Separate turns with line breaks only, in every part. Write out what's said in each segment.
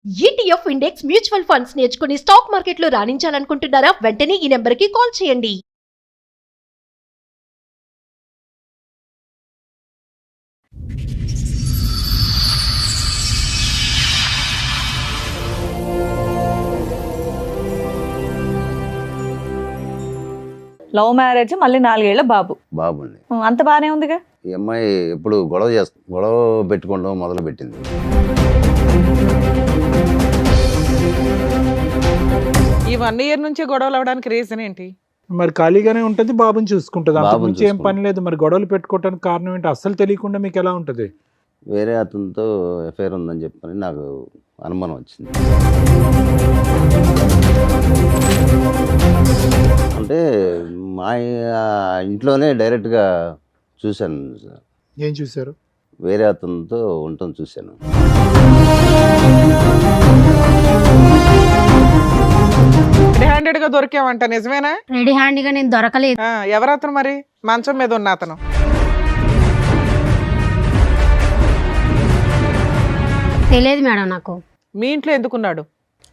ETF index mutual funds నేర్చుకుని stock మార్కెట్లో రాణించాలనుకుంటున్నారా? వెంటనే ఈ నెంబర్కి కాల్ చేయండి.
లవ్ మ్యారేజ్, మళ్ళీ 4 ఏళ్ల బాబు.
బాబుంది.
అంత బానే ఉందిగా.
ఈ అమ్మాయి ఎప్పుడు గొడవ పెట్టుకోవడం మొదలు పెట్టింది.
ఈ 1 ఇయర్ నుంచి గొడవలు అవడానికి రీజన్ ఏంటి?
మరి ఖాళీగానే ఉంటుంది, బాబుని చూసుకుంటుంది.
బాబుని
అంతకుమించి ఏం పని
చూసుకుంటుంది.
లేదు. మరి గొడవలు పెట్టుకోవడానికి కారణం ఏంటి? అస్సలు తెలియకుండా మీకు ఎలా ఉంటుంది?
వేరే అతనితో ఎఫ్ఐఆర్ ఉందని చెప్పని నాకు అనుమానం వచ్చింది. అంటే మా ఇంట్లోనే డైరెక్ట్గా చూశాను సార్.
ఏం చూశారు?
వేరే అతనితో ఉండటం చూశాను.
రెడీ హ్యాండెడ్ గా దొరికావంట, నిజమేనా?
రెడీ హ్యాండ్గా నేను దొరకలేదు.
ఎవరు అతను మరి? మంచం మీద ఉన్న అతను.
తెలియదు మేడం నాకు.
మీ ఇంట్లో ఎందుకున్నాడు?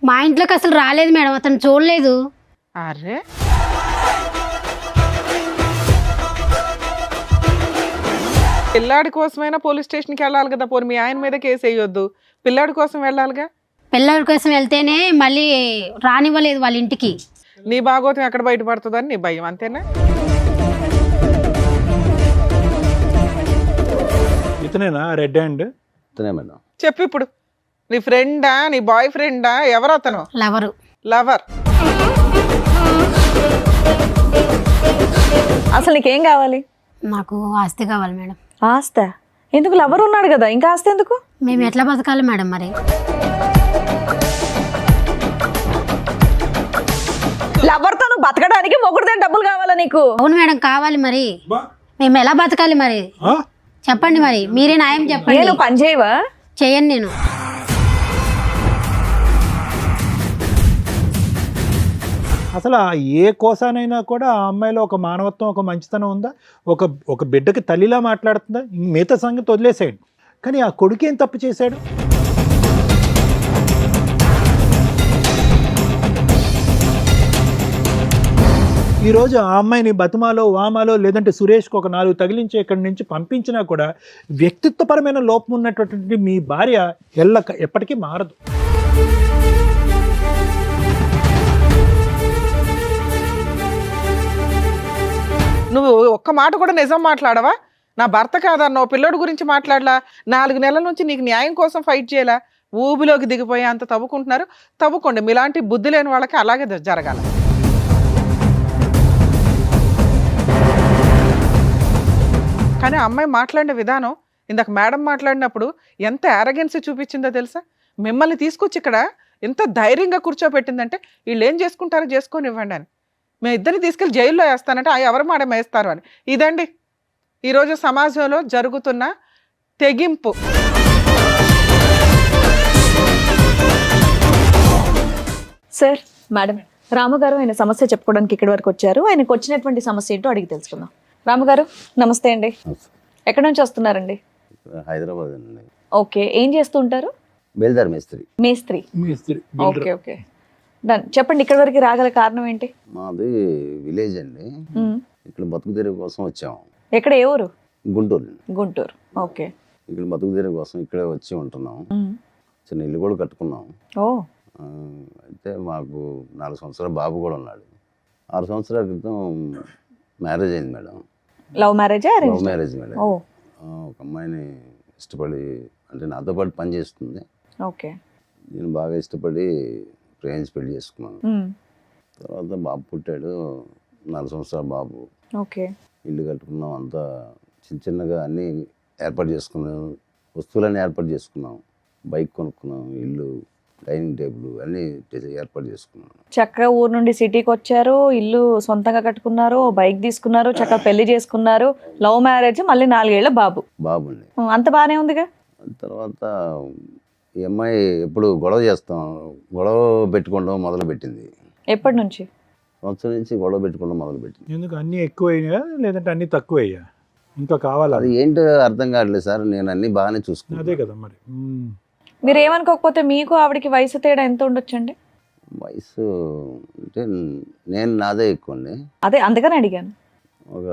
మా ఇంట్లోకి అసలు రాలేదు మేడం, అతను చూడలేదు.
అరే, పిల్లాడి కోసమైనా పోలీస్ స్టేషన్కి వెళ్ళాలి కదా. పోనీ మీ ఆయన మీద కేసు వేయొద్దు, పిల్లాడి కోసం వెళ్ళాలిగా.
పిల్లల కోసం వెళ్తేనే మళ్ళీ రానివ్వలేదు వాళ్ళ ఇంటికి.
నీ భాగోతం ఎక్కడ బయటపడుతుందని నీ భయం, అంతేనా?
ఇతనేనా రెడ్ హ్యాండ్?
ఇతనే మేడం.
చెప్పు ఇప్పుడు. నీ ఫ్రెండా, నీ బాయ్ ఫ్రెండా, ఎవరు అతను?
లవరు.
లవర్.
అసలు నీకేం కావాలి?
నాకు ఆస్తి కావాలి మేడం.
ఆస్తి ఎందుకు? లవర్ ఉన్నాడు కదా, ఇంకా ఆస్తి ఎందుకు?
మేము ఎట్లా బతకాలి మేడం మరి?
లవర్తో నువ్వు బతకడానికి మొగుడితే డబ్బులు కావాలా నీకు?
అవును మేడం, కావాలి. మరి మేము ఎలా బతకాలి మరి?
ఆ?
చెప్పండి మరి, మీరే న్యాయం చెప్పండి.
నేను పని చేయవా?
చేయను నేను.
అసలు ఆ ఏ కోసానైనా కూడా ఆ అమ్మాయిలో ఒక మానవత్వం, ఒక మంచితనం ఉందా? ఒక బిడ్డకి తల్లిలా మాట్లాడుతుందా? మిగతా సంగతి వదిలేసేయండి. కానీ ఆ కొడుకు ఏం తప్పు చేశాడు? ఈరోజు ఆ అమ్మాయిని బతుమాలో, వామాలో, లేదంటే సురేష్కి ఒక 4 తగిలించి ఇక్కడి నుంచి పంపించినా కూడా వ్యక్తిత్వపరమైన లోపం ఉన్నటువంటి మీ భార్య ఎప్పటికీ మారదు.
నువ్వు ఒక్క మాట కూడా నిజం మాట్లాడవా? నా భర్త కాదన్నో, పిల్లోడి గురించి మాట్లాడలా, 4 నెలల నుంచి నీకు న్యాయం కోసం ఫైట్ చేయాలా, ఊబిలోకి దిగిపోయి అంత తవ్వుకుంటున్నారు. తవ్వుకోండి, మీలాంటి బుద్ధి లేని వాళ్ళకి అలాగే జరగాల. కానీ అమ్మాయి మాట్లాడిన విధానం, ఇందాక మేడం మాట్లాడినప్పుడు ఎంత యారగెన్సీ చూపించిందో తెలుసా? మిమ్మల్ని తీసుకొచ్చి ఇక్కడ ఎంత ధైర్యంగా కూర్చోబెట్టిందంటే, వీళ్ళు ఏం చేసుకుంటారో చేసుకొని ఇవ్వండి అని. మేము ఇద్దరిని తీసుకెళ్ళి జైల్లో వేస్తానంటే ఎవరు మాట వేస్తారు అని. ఇదండి ఈరోజు సమాజంలో జరుగుతున్న తెగింపు.
సార్, మేడం, రాముగారు ఆయన సమస్య చెప్పుకోవడానికి ఇక్కడి వరకు వచ్చారు. ఆయనకు వచ్చినటువంటి సమస్య ఏంటో అడిగి తెలుసుకుందాం. రాముగారు నమస్తే అండి. ఎక్కడి నుంచి వస్తున్నారండి?
హైదరాబాద్ అండి.
ఓకే, ఏం చేస్తూ ఉంటారు?
బేల్దార్ మేస్త్రి.
మేస్త్రి.
మేస్త్రి.
Okay okay, done. చెప్పండి, ఇక్కడి వరకు రాగల కారణం ఏంటి?
మాది విలేజ్ అండి. ఇక్కడ బతుకు తెరువు కోసం వచ్చాము.
ఎక్కడ, ఏ ఊరు?
గుంటూరు.
గుంటూరు. ఓకే.
ఇక్కడ బతుకు తెరువు కోసం ఇక్కడే వచ్చి ఉంటున్నాం. చిన్న ఇల్లు కూడా కట్టుకున్నాం.
ఓ.
అయితే మాకు 4 సంవత్సరాల బాబు కూడా ఉన్నాడు. 6 సంవత్సరాల క్రితం మ్యారేజ్ అయింది మేడం.
లవ్ మ్యారేజా?
Love marriage madam.
ఓ.
ఒక అమ్మాయిని ఇష్టపడి, అంటే నాతో పాటు పని చేస్తుంది.
ఓకే.
నేను బాగా ఇష్టపడి ప్రేమించి పెళ్లి చేసుకున్నాను. తర్వాత బాబు పుట్టాడు. 4 సంవత్సరాల బాబు.
ఓకే.
ఇల్లు కట్టుకున్నాం. అంతా చిన్నగా అన్నీ ఏర్పాటు చేసుకున్నాం. వస్తువులన్నీ ఏర్పాటు చేసుకున్నాం. బైక్ కొనుక్కున్నాం, ఇల్లు, డైనింగ్ టేబుల్ అన్నీ ఏర్పాటు చేసుకున్నాం.
చక్కగా ఊరు నుండి సిటీకి వచ్చారు, ఇల్లు సొంతంగా కట్టుకున్నారు, బైక్ తీసుకున్నారు, చక్కగా పెళ్లి చేసుకున్నారు. లవ్ మ్యారేజ్, మళ్ళీ 4 ఏళ్ల బాబు.
బాబుంది.
అంత బానే ఉందిగా.
తర్వాత ఈ అమ్మాయి ఎప్పుడు గొడవ పెట్టుకోవడం మొదలు పెట్టింది.
ఎప్పటి నుంచి?
సంవత్సరం నుంచి గొడవ పెట్టుకోవడం మొదలు పెట్టింది.
ఎందుకు? అన్నీ ఎక్కువయ్యా లేదంటే అన్నీ తక్కువయ్యా? ఇంకా కావాలా?
అది ఏంటో అర్థం కావట్లేదు సార్. నేను అన్ని బాగానే చూసుకున్నాను.
అదే కదా మరి.
మీరు ఏమనుకోకపోతే మీకు ఆవిడకి వయసు తేడా ఎంత ఉండొచ్చండి?
వయసు అంటే నేను నాదే ఎక్కువ అండి,
అదే అందుకని అడిగాను.
ఒక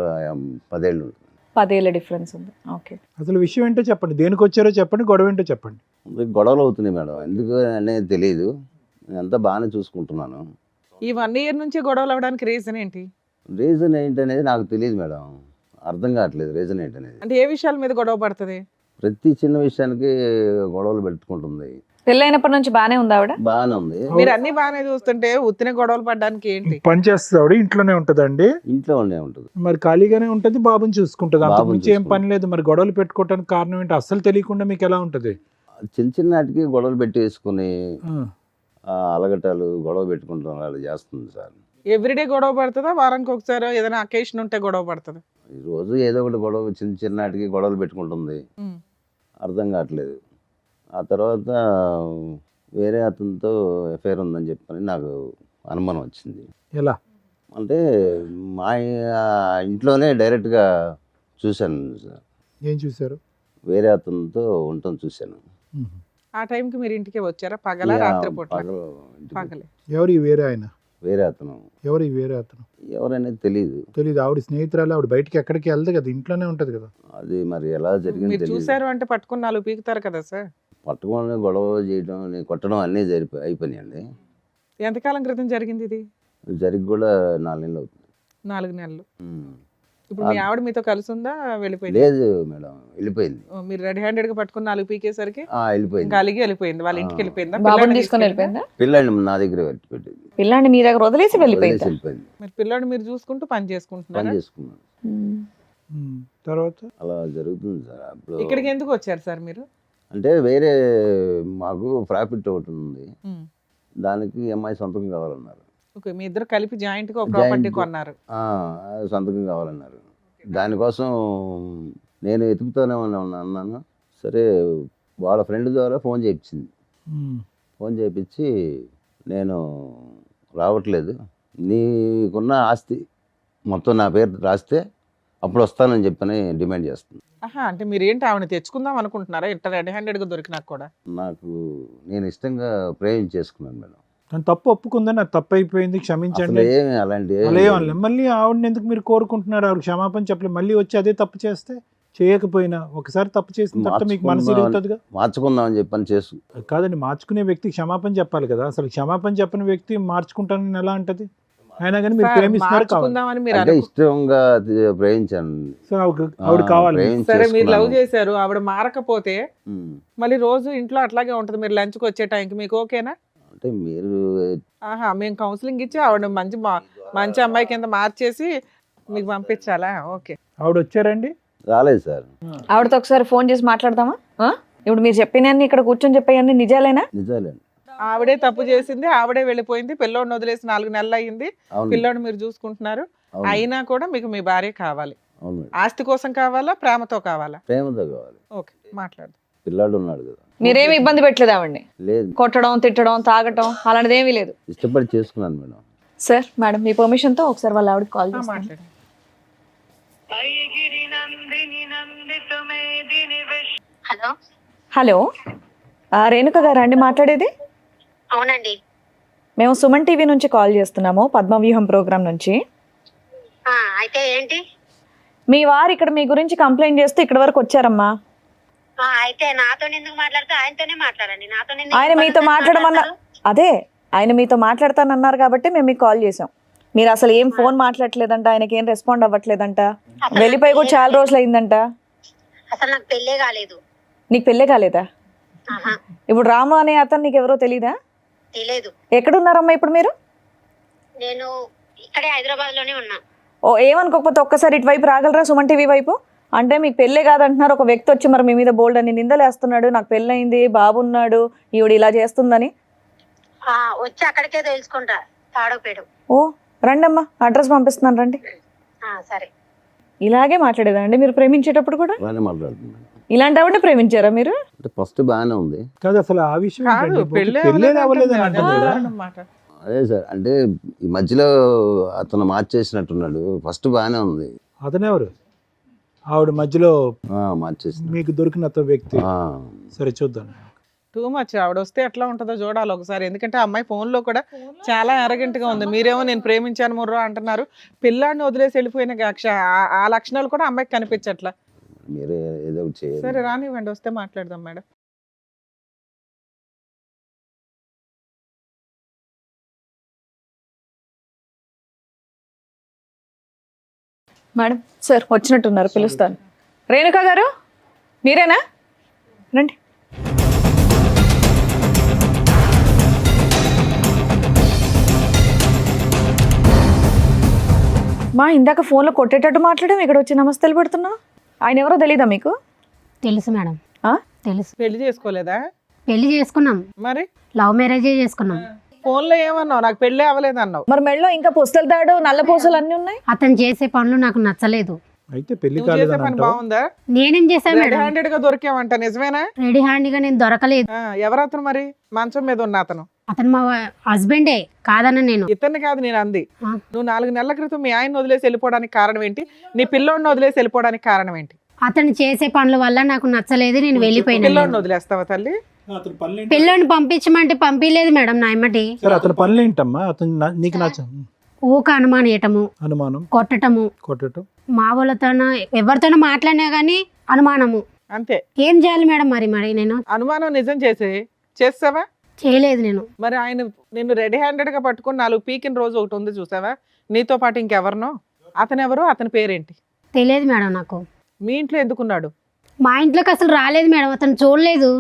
10 ఏళ్ళు ఉంటుంది.
10 ఏళ్ళ డిఫరెన్స్ ఉంది. ఓకే.
అసలు విషయం ఏంటో చెప్పండి, దేనికి వచ్చారో చెప్పండి, గొడవ ఏంటో చెప్పండి.
గొడవలు అవుతున్నాయి మేడం, ఎందుకు అనేది తెలియదు. నేనంతా బాగానే చూసుకుంటున్నాను.
ఈ 1 ఇయర్ నుంచి గొడవలు అవడానికి రీజన్ ఏంటి?
రీజన్ ఏంటనేది నాకు తెలియదు మేడం, అర్థం కావట్లేదు రీజన్ ఏంటనేది.
అంటే ఏ విషయాల మీద గొడవ పడుతుంది?
ప్రతి చిన్న విషయానికి గొడవలు పెట్టుకుంటుంది.
పెళ్ళైనప్పటి నుంచి బానే ఉంది ఆవిడ?
బాగానే ఉంది.
మీరు అన్ని బాగానే చూస్తుంటే ఉత్తిన గొడవలు పడడానికి ఏంటి?
పని చేస్తుంది ఆవిడ, ఇంట్లోనే ఉంటుందండి.
ఇంట్లో ఉండే ఉంటుంది.
మరి ఖాళీగానే ఉంటుంది, బాబుని చూసుకుంటుంది, అంతకు
బాబుని
మించి ఏం పని లేదు. మరి గొడవలు పెట్టుకోవడానికి కారణం ఏంటి అస్సలు తెలియకుండా మీకు ఎలా ఉంటుంది?
చిన్న చిన్నటికి గొడవలు పెట్టేసుకుని
ఆ,
అలగటాలు గొడవ పెట్టుకుంటాం అలా చేస్తుంది సార్.
ఎవ్రీడే గొడవ పడుతుందా? వారానికి ఒకసారి ఏదైనా అకేషన్ ఉంటే గొడవ పడుతుంది?
ఈ రోజు ఏదో ఒకటి గొడవ, చిన్న చిన్నటికి గొడవలు పెట్టుకుంటుంది, అర్థం కావట్లేదు. ఆ తర్వాత వేరే అతనితో ఎఫ్ఐఆర్ ఉందని చెప్పని నాకు అనుమానం వచ్చింది.
ఎలా
అంటే మా ఇంట్లోనే డైరెక్ట్గా చూశాను సార్,
ఏం చూసారు?
వేరే అతనితో ఉండటం చూశాను.
ఆ టైంకి మీరు ఇంటికి వచ్చారా? పగల రాత్రి పూట?
పగలు ఇంటికి
పగలే.
ఎవరు ఈ వేరే ఆయన?
వేరే అతను
ఎవరు ఈ వేరే అతను?
ఎవరనేది తెలియదు.
తెలీదు. ఆవిడ స్నేహితురాలు, ఆవిడ బయటికి ఎక్కడికి వెళ్దు కదా, ఇంట్లోనే ఉంటది కదా.
అది మరి ఎలా జరిగింది
మీరు
తెలియదు.
చూసారు అంటే పట్టుకుని 4 పీకుతారు కదా సార్.
పట్టుకొని గొడవ చేయడం, కొట్టడం అన్నీ అయిపోయినాయండి.
ఎంతకాలం క్రితం జరిగింది ఇది?
జరిగి కూడా 4 నెలలు అవుతుంది.
4 నెలలు.
ఉమ్.
ఇప్పుడు మీ ఆవిడ మీతో కలిసి ఉందా? వెళ్ళిపోయింది?
లేదు మేడం, వెళ్ళిపోయింది.
మీరు రెడీ హ్యాండెడ్ గా పట్టుకుని 4 పీకేసరికి
వెళ్ళిపోయింది.
ఇంకా అలిగి వెళ్ళిపోయింది. వాళ్ళ ఇంటికి వెళ్ళిపోయిందా?
బాబుని
పిల్లాడిని
తీసుకొని
తీసుకెళ్ళిందా?
వెళ్ళిపోయిందా?
పిల్లాడిని నా దగ్గర పెట్టింది.
పిల్లాన్ని మీ దగ్గర వదిలేసి వెళ్ళిపోయిందా?
వెళ్ళిపోయింది.
మీరు పిల్లాడు మీరు చూసుకుంటూ పని
పని
చేసుకుంటున్నారా?
చేసుకున్నాను.
తర్వాత
అలా జరుగుతుంది సార్. అప్పుడు
ఇక్కడికి ఎందుకు వచ్చారు సార్ మీరు?
అంటే వేరే మాకు ప్రాఫిట్ ఒకటి ఉంది, దానికి అమ్మాయి సంతకం కావాలన్నారు.
ఓకే, మీ ఇద్దరు కలిపి జాయింట్ గా ఒక ప్రాపర్టీ
Joint.
కొన్నారు.
సంతకం కావాలన్నారు. దానికోసం నేను వెతుకుతూనే అన్నాను. సరే, వాళ్ళ ఫ్రెండ్ ద్వారా ఫోన్ చేయించింది. ఫోన్ చేయించి నేను రావట్లేదు, నీకున్న ఆస్తి మొత్తం నా పేరు రాస్తే అప్పుడు వస్తానని చెప్పని డిమాండ్ చేస్తుంది.
ఆహా, అంటే మీరు ఏంటి ఆవిడ తెచ్చుకుందాం అనుకుంటున్నారా? ఇట్లా రెడీ హ్యాండెడ్ గా దొరికినా కూడా?
నేను ఇష్టంగా ప్రేమించేసుకున్నాను మేడం.
తను తప్పు ఒప్పుకుందని, అది తప్పు అయిపోయింది, క్షమించండి.
అసలు ఏమి అలాంటి
అలా ఏమనలే. మళ్ళీ ఆవిడని ఎందుకు మీరు కోరుకుంటున్నారు? ఆవిడ క్షమాపణ చెప్పలేదు, మళ్ళీ వచ్చి అదే తప్పు చేస్తే, చేయకపోయినా ఒకసారి తప్పు చేసిన తర్వాత మీకు మనసు ఇరుగుతుందిగా.
మార్చుకుందామని చెప్పని
కాదండి, మార్చుకునే వ్యక్తి క్షమాపణ చెప్పాలి కదా. అసలు క్షమాపణ చెప్పని వ్యక్తి మార్చుకుంటానని ఎలా అంటది? అయినా కానీ మీరు
సార్,
ప్రేమిస్తున్నారు కావాలి.
మార్చుకుందామని మీరు
అంటే
అనుకు-
ఇష్టంగా ప్రేమించాను.
సో ఆవిడ కావాలి.
సరే, మీరు లవ్
ప్రేమించేసుకున్నాను.
చేశారు, ఆవిడ మారకపోతే
ఉమ్.
మళ్ళీ రోజు ఇంట్లో అట్లాగే ఉంటది. మీరు లంచ్కి వచ్చే టైంకి మీకు ఓకేనా?
అంటే మీరు
ఆహా, మేము కౌన్సిలింగ్ ఇచ్చి ఆవిడ మంచి అమ్మాయి కింద మార్చేసి మీకు పంపించాలా? ఓకే.
ఆవిడ వచ్చారండి?
రాలేదు సార్.
ఆవిడతో ఒకసారి ఫోన్ చేసి మాట్లాడదామా? ఇప్పుడు మీరు చెప్పినన్ని ఇక్కడ కూర్చొని చెప్పేయన్ని నిజాలేనా?
నిజాలేండి.
ఆవిడే తప్పు చేసింది, ఆవిడే వెళ్ళిపోయింది, పిల్లోడిని వదిలేసి 4 నెలలు అయ్యింది,
అవును.
పిల్లోడిని మీరు చూసుకుంటున్నారు.
అవును.
అయినా కూడా మీకు మీ భార్య కావాలి.
అవును.
ఆస్తి కోసం కావాలా, ప్రేమతో కావాలా?
ప్రేమతో కావాలి.
ఓకే, మాట్లాడు.
పిల్లాడు ఉన్నాడు కదా.
మీరేమి ఇబ్బంది పెట్టలేదు ఆవిడ్ని?
లేదు,
కొట్టడం, తిట్టడం, తాగటం అలాంటిది ఏమీ లేదు?
ఇష్టపడి చేసుకున్నాను మేడం.
సార్, మేడం మీ పర్మిషన్తో ఒకసారి వాళ్ళ ఆవిడకి కాల్ చేస్తాను.
మాట్లాడు.
హలో,
హలో, రేణుక గారా అండి మాట్లాడేది?
అవునండి.
మేము సుమన్ టీవీ నుంచి కాల్ చేస్తున్నాము, పద్మవ్యూహం ప్రోగ్రామ్ నుంచి.
అయితే ఏంటి?
మీ వారు ఇక్కడ మీ గురించి కంప్లైంట్ చేస్తూ ఇక్కడ వరకు వచ్చారమ్మా.
అయితే నాతో ఎందుకు మాట్లాడితే ఆయనతోనే మాట్లాడండి. నాతో
ఆయన మీతో మాట్లాడమన్నారు. అదే, ఆయన మీతో మాట్లాడతానన్నారు కాబట్టి మేము మీకు కాల్ చేసాం. మీరు అసలు ఏం ఫోన్ మాట్లాడలేదంట, ఆయనకి ఏం రెస్పాండ్ అవ్వట్లేదంట, వెళ్ళిపోయి కూడా చాలా రోజులు అయిందంట.
అసలు నాకు పెళ్ళే కాలేదు.
నీకు పెళ్ళే కాలేదా?
ఆహా,
ఇప్పుడు రాము అనే అతను నీకు ఎవరో తెలీదా?
తెలియదు.
ఎక్కడున్నారమ్మా ఇప్పుడు మీరు?
నేను ఇక్కడే హైదరాబాద్ లోనే ఉన్నా.
ఓ, ఏమనుకోకపోతే ఒక్కసారి ఇటువైపు రాగలరా, సుమన్ టీవీ వైపు? అంటే మీకు పెళ్ళే కాదంటున్నారు, ఒక వ్యక్తి వచ్చి మరి మీ మీద బోల్డ్ అని నిందలేస్తున్నాడు, నాకు పెళ్ళయింది, బాబు ఉన్నాడు, ఈవిడ ఇలా చేస్తుందని.
వచ్చి అక్కడికే తెలుసుకుంటా, తాడోపేడు.
ఓ, రండమ్మా, అడ్రస్ పంపిస్తున్నాను, రండి.
సరే.
ఇలాగే మాట్లాడేదండి మీరు ప్రేమించేటప్పుడు కూడా?
బాగానే మాట్లాడుతున్నాను.
ఇలాంటి ఆవిడ ప్రేమించారా మీరు?
అంటే ఫస్ట్ బాగానే ఉంది.
కాదు, అసలు ఆ విషయం
కాదు,
ఏంటండి?
పెళ్ళే
పెళ్ళే అవ్వలేదు
అవ్వలేదని
అని అంటారు కదా.
అన్నమాట.
అదే సార్, అంటే ఈ మధ్యలో అతను మార్చేసినట్టున్నాడు. ఫస్ట్ బాగానే ఉంది.
అతనెవరు? ఆవిడ మధ్యలో
మార్చేసిన
మీకు దొరికిన అతను వ్యక్తి. సరే చూద్దాం.
Too much. ఆవిడ వస్తే ఎట్లా ఉంటుందో చూడాలి ఒకసారి. ఎందుకంటే ఆ అమ్మాయి ఫోన్లో కూడా చాలా arrogant గా ఉంది. మీరేమో నేను ప్రేమించాను ముర్రో అంటున్నారు. పిల్లాడిని వదిలేసి వెళ్ళిపోయిన ఆ లక్షణాలు కూడా అమ్మాయికి కనిపించట్లా.
మీరే ఏదో ఒకటి చేయాలి.
సరే రానివ్వండి, వస్తే మాట్లాడదాం మేడం.
మేడం సార్ వచ్చినట్టున్నారు, పిలుస్తాను. రేణుకా గారు మీరేనా? రండి. మా ఇందాక ఫోన్లో కొట్టేటట్టు మాట్లాడాం, ఇక్కడ వచ్చి నమస్తేలు పెడుతున్నా. ఆయన ఎవరో తెలీదా మీకు?
తెలుసు మేడం,
ఆ?
తెలుసు.
పెళ్లి చేసుకోలేదా?
పెళ్లి చేసుకున్నాం,
మరి
లవ్ మ్యారేజే చేసుకున్నాం.
ఫోన్లో ఏమన్నావు? నాకు పెళ్ళి అవ్వలేదు అన్నావు.
మరి మెడలో ఇంకా పుస్తలు తాడు, నల్ల పూసలు అన్నీ ఉన్నాయి.
అతను చేసే పనులు నాకు నచ్చలేదు.
అయితే పెళ్లి
నువ్వు చేసే
కాలేదని
పని
అంటావు.
బాగుందా?
నేనేం చేశాను
రెడ్
మేడం?
హ్యాండెడ్ గా దొరికావంట, నిజమేనా?
రెడీ హ్యాండ్గా నేను దొరకలేదు.
ఎవరతను మరి? మంచం మీద ఉన్న అతను
అతను మా హస్బెండే కాదన్న నేను.
ఇతన్ని కాదు నేను అంది.
ఆ.
నువ్వు 4 నెలల క్రితం మీ ఆయన్ని వదిలేసి వెళ్ళిపోవడానికి కారణం ఏంటి? నీ పిల్లోడిని వదిలేసి వెళ్ళిపోవడానికి కారణం ఏంటి?
అతను చేసే పనుల వల్ల నాకు నచ్చలేదు, నేను వెళ్ళిపోయినా.
పిల్లోడిని వదిలేస్తావా తల్లి?
అతని పనులు
పిల్లని పంపించమంటే పంపించలేదు మేడం నా ఎమ్మటి.
సరే అతని పనులు ఏంటమ్మా? అతను నీకు నచ్చ
ఊక అనుమానేయటము,
అనుమానం,
కొట్టటము,
కొట్టడం.
మా వాళ్ళతోనో ఎవరితోనో మాట్లాడినా గానీ అనుమానము.
అంతే.
ఏం చేయాలి మేడం మరి మరి నేను?
అనుమానం నిజం చేస్తావా?
చేయలేదు నేను.
మరి ఆయన నిన్ను రెడీ హ్యాండెడ్ గా పట్టుకొని 4 పీకిన రోజు ఒకటి ఉంది చూసావా? నీతో పాటు ఇంకెవరినో? అతను ఎవరు? అతని పేరేంటి?
తెలియదు మేడం నాకు.
మీ ఇంట్లో ఎందుకున్నాడు?
మా ఇంట్లోకి అసలు రాలేదు మేడం, అతను చూడలేదు.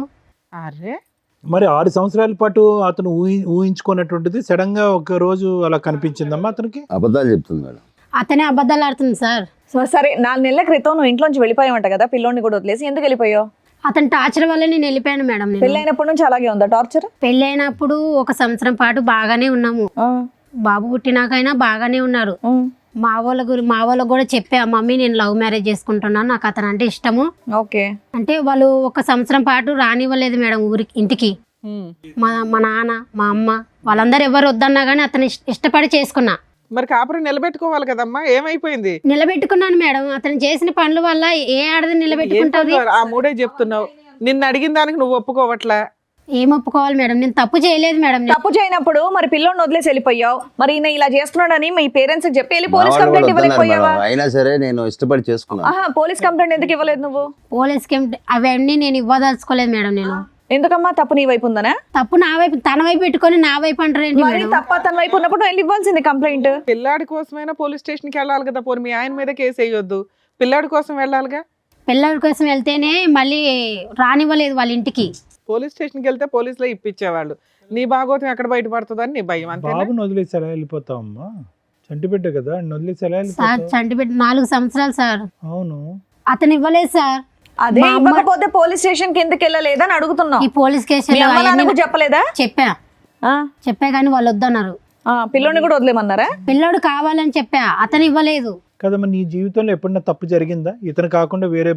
అరే
మరి 6 సంవత్సరాల పాటు అతను ఊహించుకున్నటువంటిది సడన్ గా ఒక రోజు అలా కనిపించిందమ్మా అతనికి.
అబద్ధాలు చెప్తుంది మేడం.
అతనే అబద్ధాలు ఆడుతుంది సార్.
సరే 4 నెలల క్రితం నువ్వు ఇంట్లోంచి వెళ్ళిపోయావంట కదా, పిల్లోని కూడా వదిలేసి. ఎందుకు వెళ్ళిపోయావు?
అతని టార్చర్ వల్ల నేను వెళ్ళిపోయాను మేడం. నేను
పెళ్ళైనప్పటి నుంచి అలాగే ఉందా టార్చర్?
పెళ్ళైనప్పుడు 1 సంవత్సరం పాటు బాగానే ఉన్నాము. బాబు పుట్టినాకైనా బాగానే ఉన్నారు. మా వాళ్ళకు కూడా చెప్పా, మమ్మీ నేను లవ్ మ్యారేజ్ చేసుకుంటున్నాను, నాకు అతను అంటే ఇష్టము.
ఓకే.
అంటే వాళ్ళు 1 సంవత్సరం పాటు రానివ్వలేదు మేడం ఊరికి, ఇంటికి. మా నాన్న, మా అమ్మ వాళ్ళందరూ ఎవరు వద్దన్నా కానీ అతను ఇష్టపడి చేసుకున్నా.
మరి కాపురం నిలబెట్టుకోవాలి కదమ్మా, ఏమైపోయింది?
నిలబెట్టుకున్నాను మేడం. అతను చేసిన పనుల వల్ల ఏ ఆడది నిలబెట్టుకుంటుంది?
ఆ మూడే చెప్తున్నావు. నిన్ను అడిగిన దానికి నువ్వు ఒప్పుకోవట్లా.
ఏం ఒప్పుకోవాలి మేడం? నేను తప్పు చేయలేదు మేడం.
తప్పు చేయనప్పుడు మరి పిల్లోని వదిలేసి వెళ్ళిపోయావు. మరి ఈయన ఇలా చేస్తున్నాడని మీ పేరెంట్స్ చెప్పి వెళ్ళి పోలీస్
మా వాళ్ళు
కంప్లైంట్
వద్దన్నారు
ఇవ్వలేకపోయావా?
మేడం. అయినా సరే నేను ఇష్టపడి చేసుకున్నాను.
ఆహా, పోలీస్ కంప్లైంట్ ఎందుకు ఇవ్వలేదు నువ్వు?
పోలీస్ అవన్నీ నేను ఇవ్వదలుచుకోలేదు మేడం. నేను
ఎందుకమ్మా? తప్పు నీ వైపు ఉందనా?
తప్పు నా వైపు, తన వైపు పెట్టుకొని నా వైపు అంటారేంటి
మరి
మేడం?
తప్ప తన వైపు ఉన్నప్పుడు వెళ్ళి ఇవ్వాల్సింది కంప్లైంట్.
పిల్లాడి కోసమైనా పోలీస్ స్టేషన్ కి వెళ్ళాలి కదా. పోనీ మీ ఆయన మీద కేసు వేయొద్దు, పిల్లాడి కోసం వెళ్ళాలిగా.
పిల్లల కోసం వెళ్తేనే మళ్ళీ రానివ్వలేదు వాళ్ళ ఇంటికి.
పోలీస్ స్టేషన్ కి వెళ్తే పోలీసులో ఇప్పించేవాళ్ళు. నీ భాగోతం ఎక్కడ బయటపడుతుందని నీ భయం అంతే.
బాబుని వదిలేసి ఎలా వెళ్ళిపోతావమ్మా? చంటి బిడ్డ కదా, వదిలేసి ఎలా
సార్
వెళ్ళిపోతావు?
చంటిబెట్టి 4 సంవత్సరాలు సార్.
అవును.
అతను ఇవ్వలేదు సార్.
అదే
మా అమ్మ-
ఇవ్వకపోతే పోలీస్ స్టేషన్ కి ఎందుకు వెళ్ళలేదని అడుగుతున్నావు.
ఈ పోలీస్
మీ
కేసులో
అమ్మ నాన్న
అవన్నీ
కూడా చెప్పలేదా?
చెప్పా కానీ వాళ్ళు వద్దన్నారు.
పిల్లోని కూడా వదిలేమన్నారా?
పిల్లోడు కావాలని చెప్పా, అతను ఇవ్వలేదు.
కదమ్మా, నీ జీవితంలో ఎప్పుడన్నా తప్పు జరిగిందా? ఇతను కాకుండా వేరే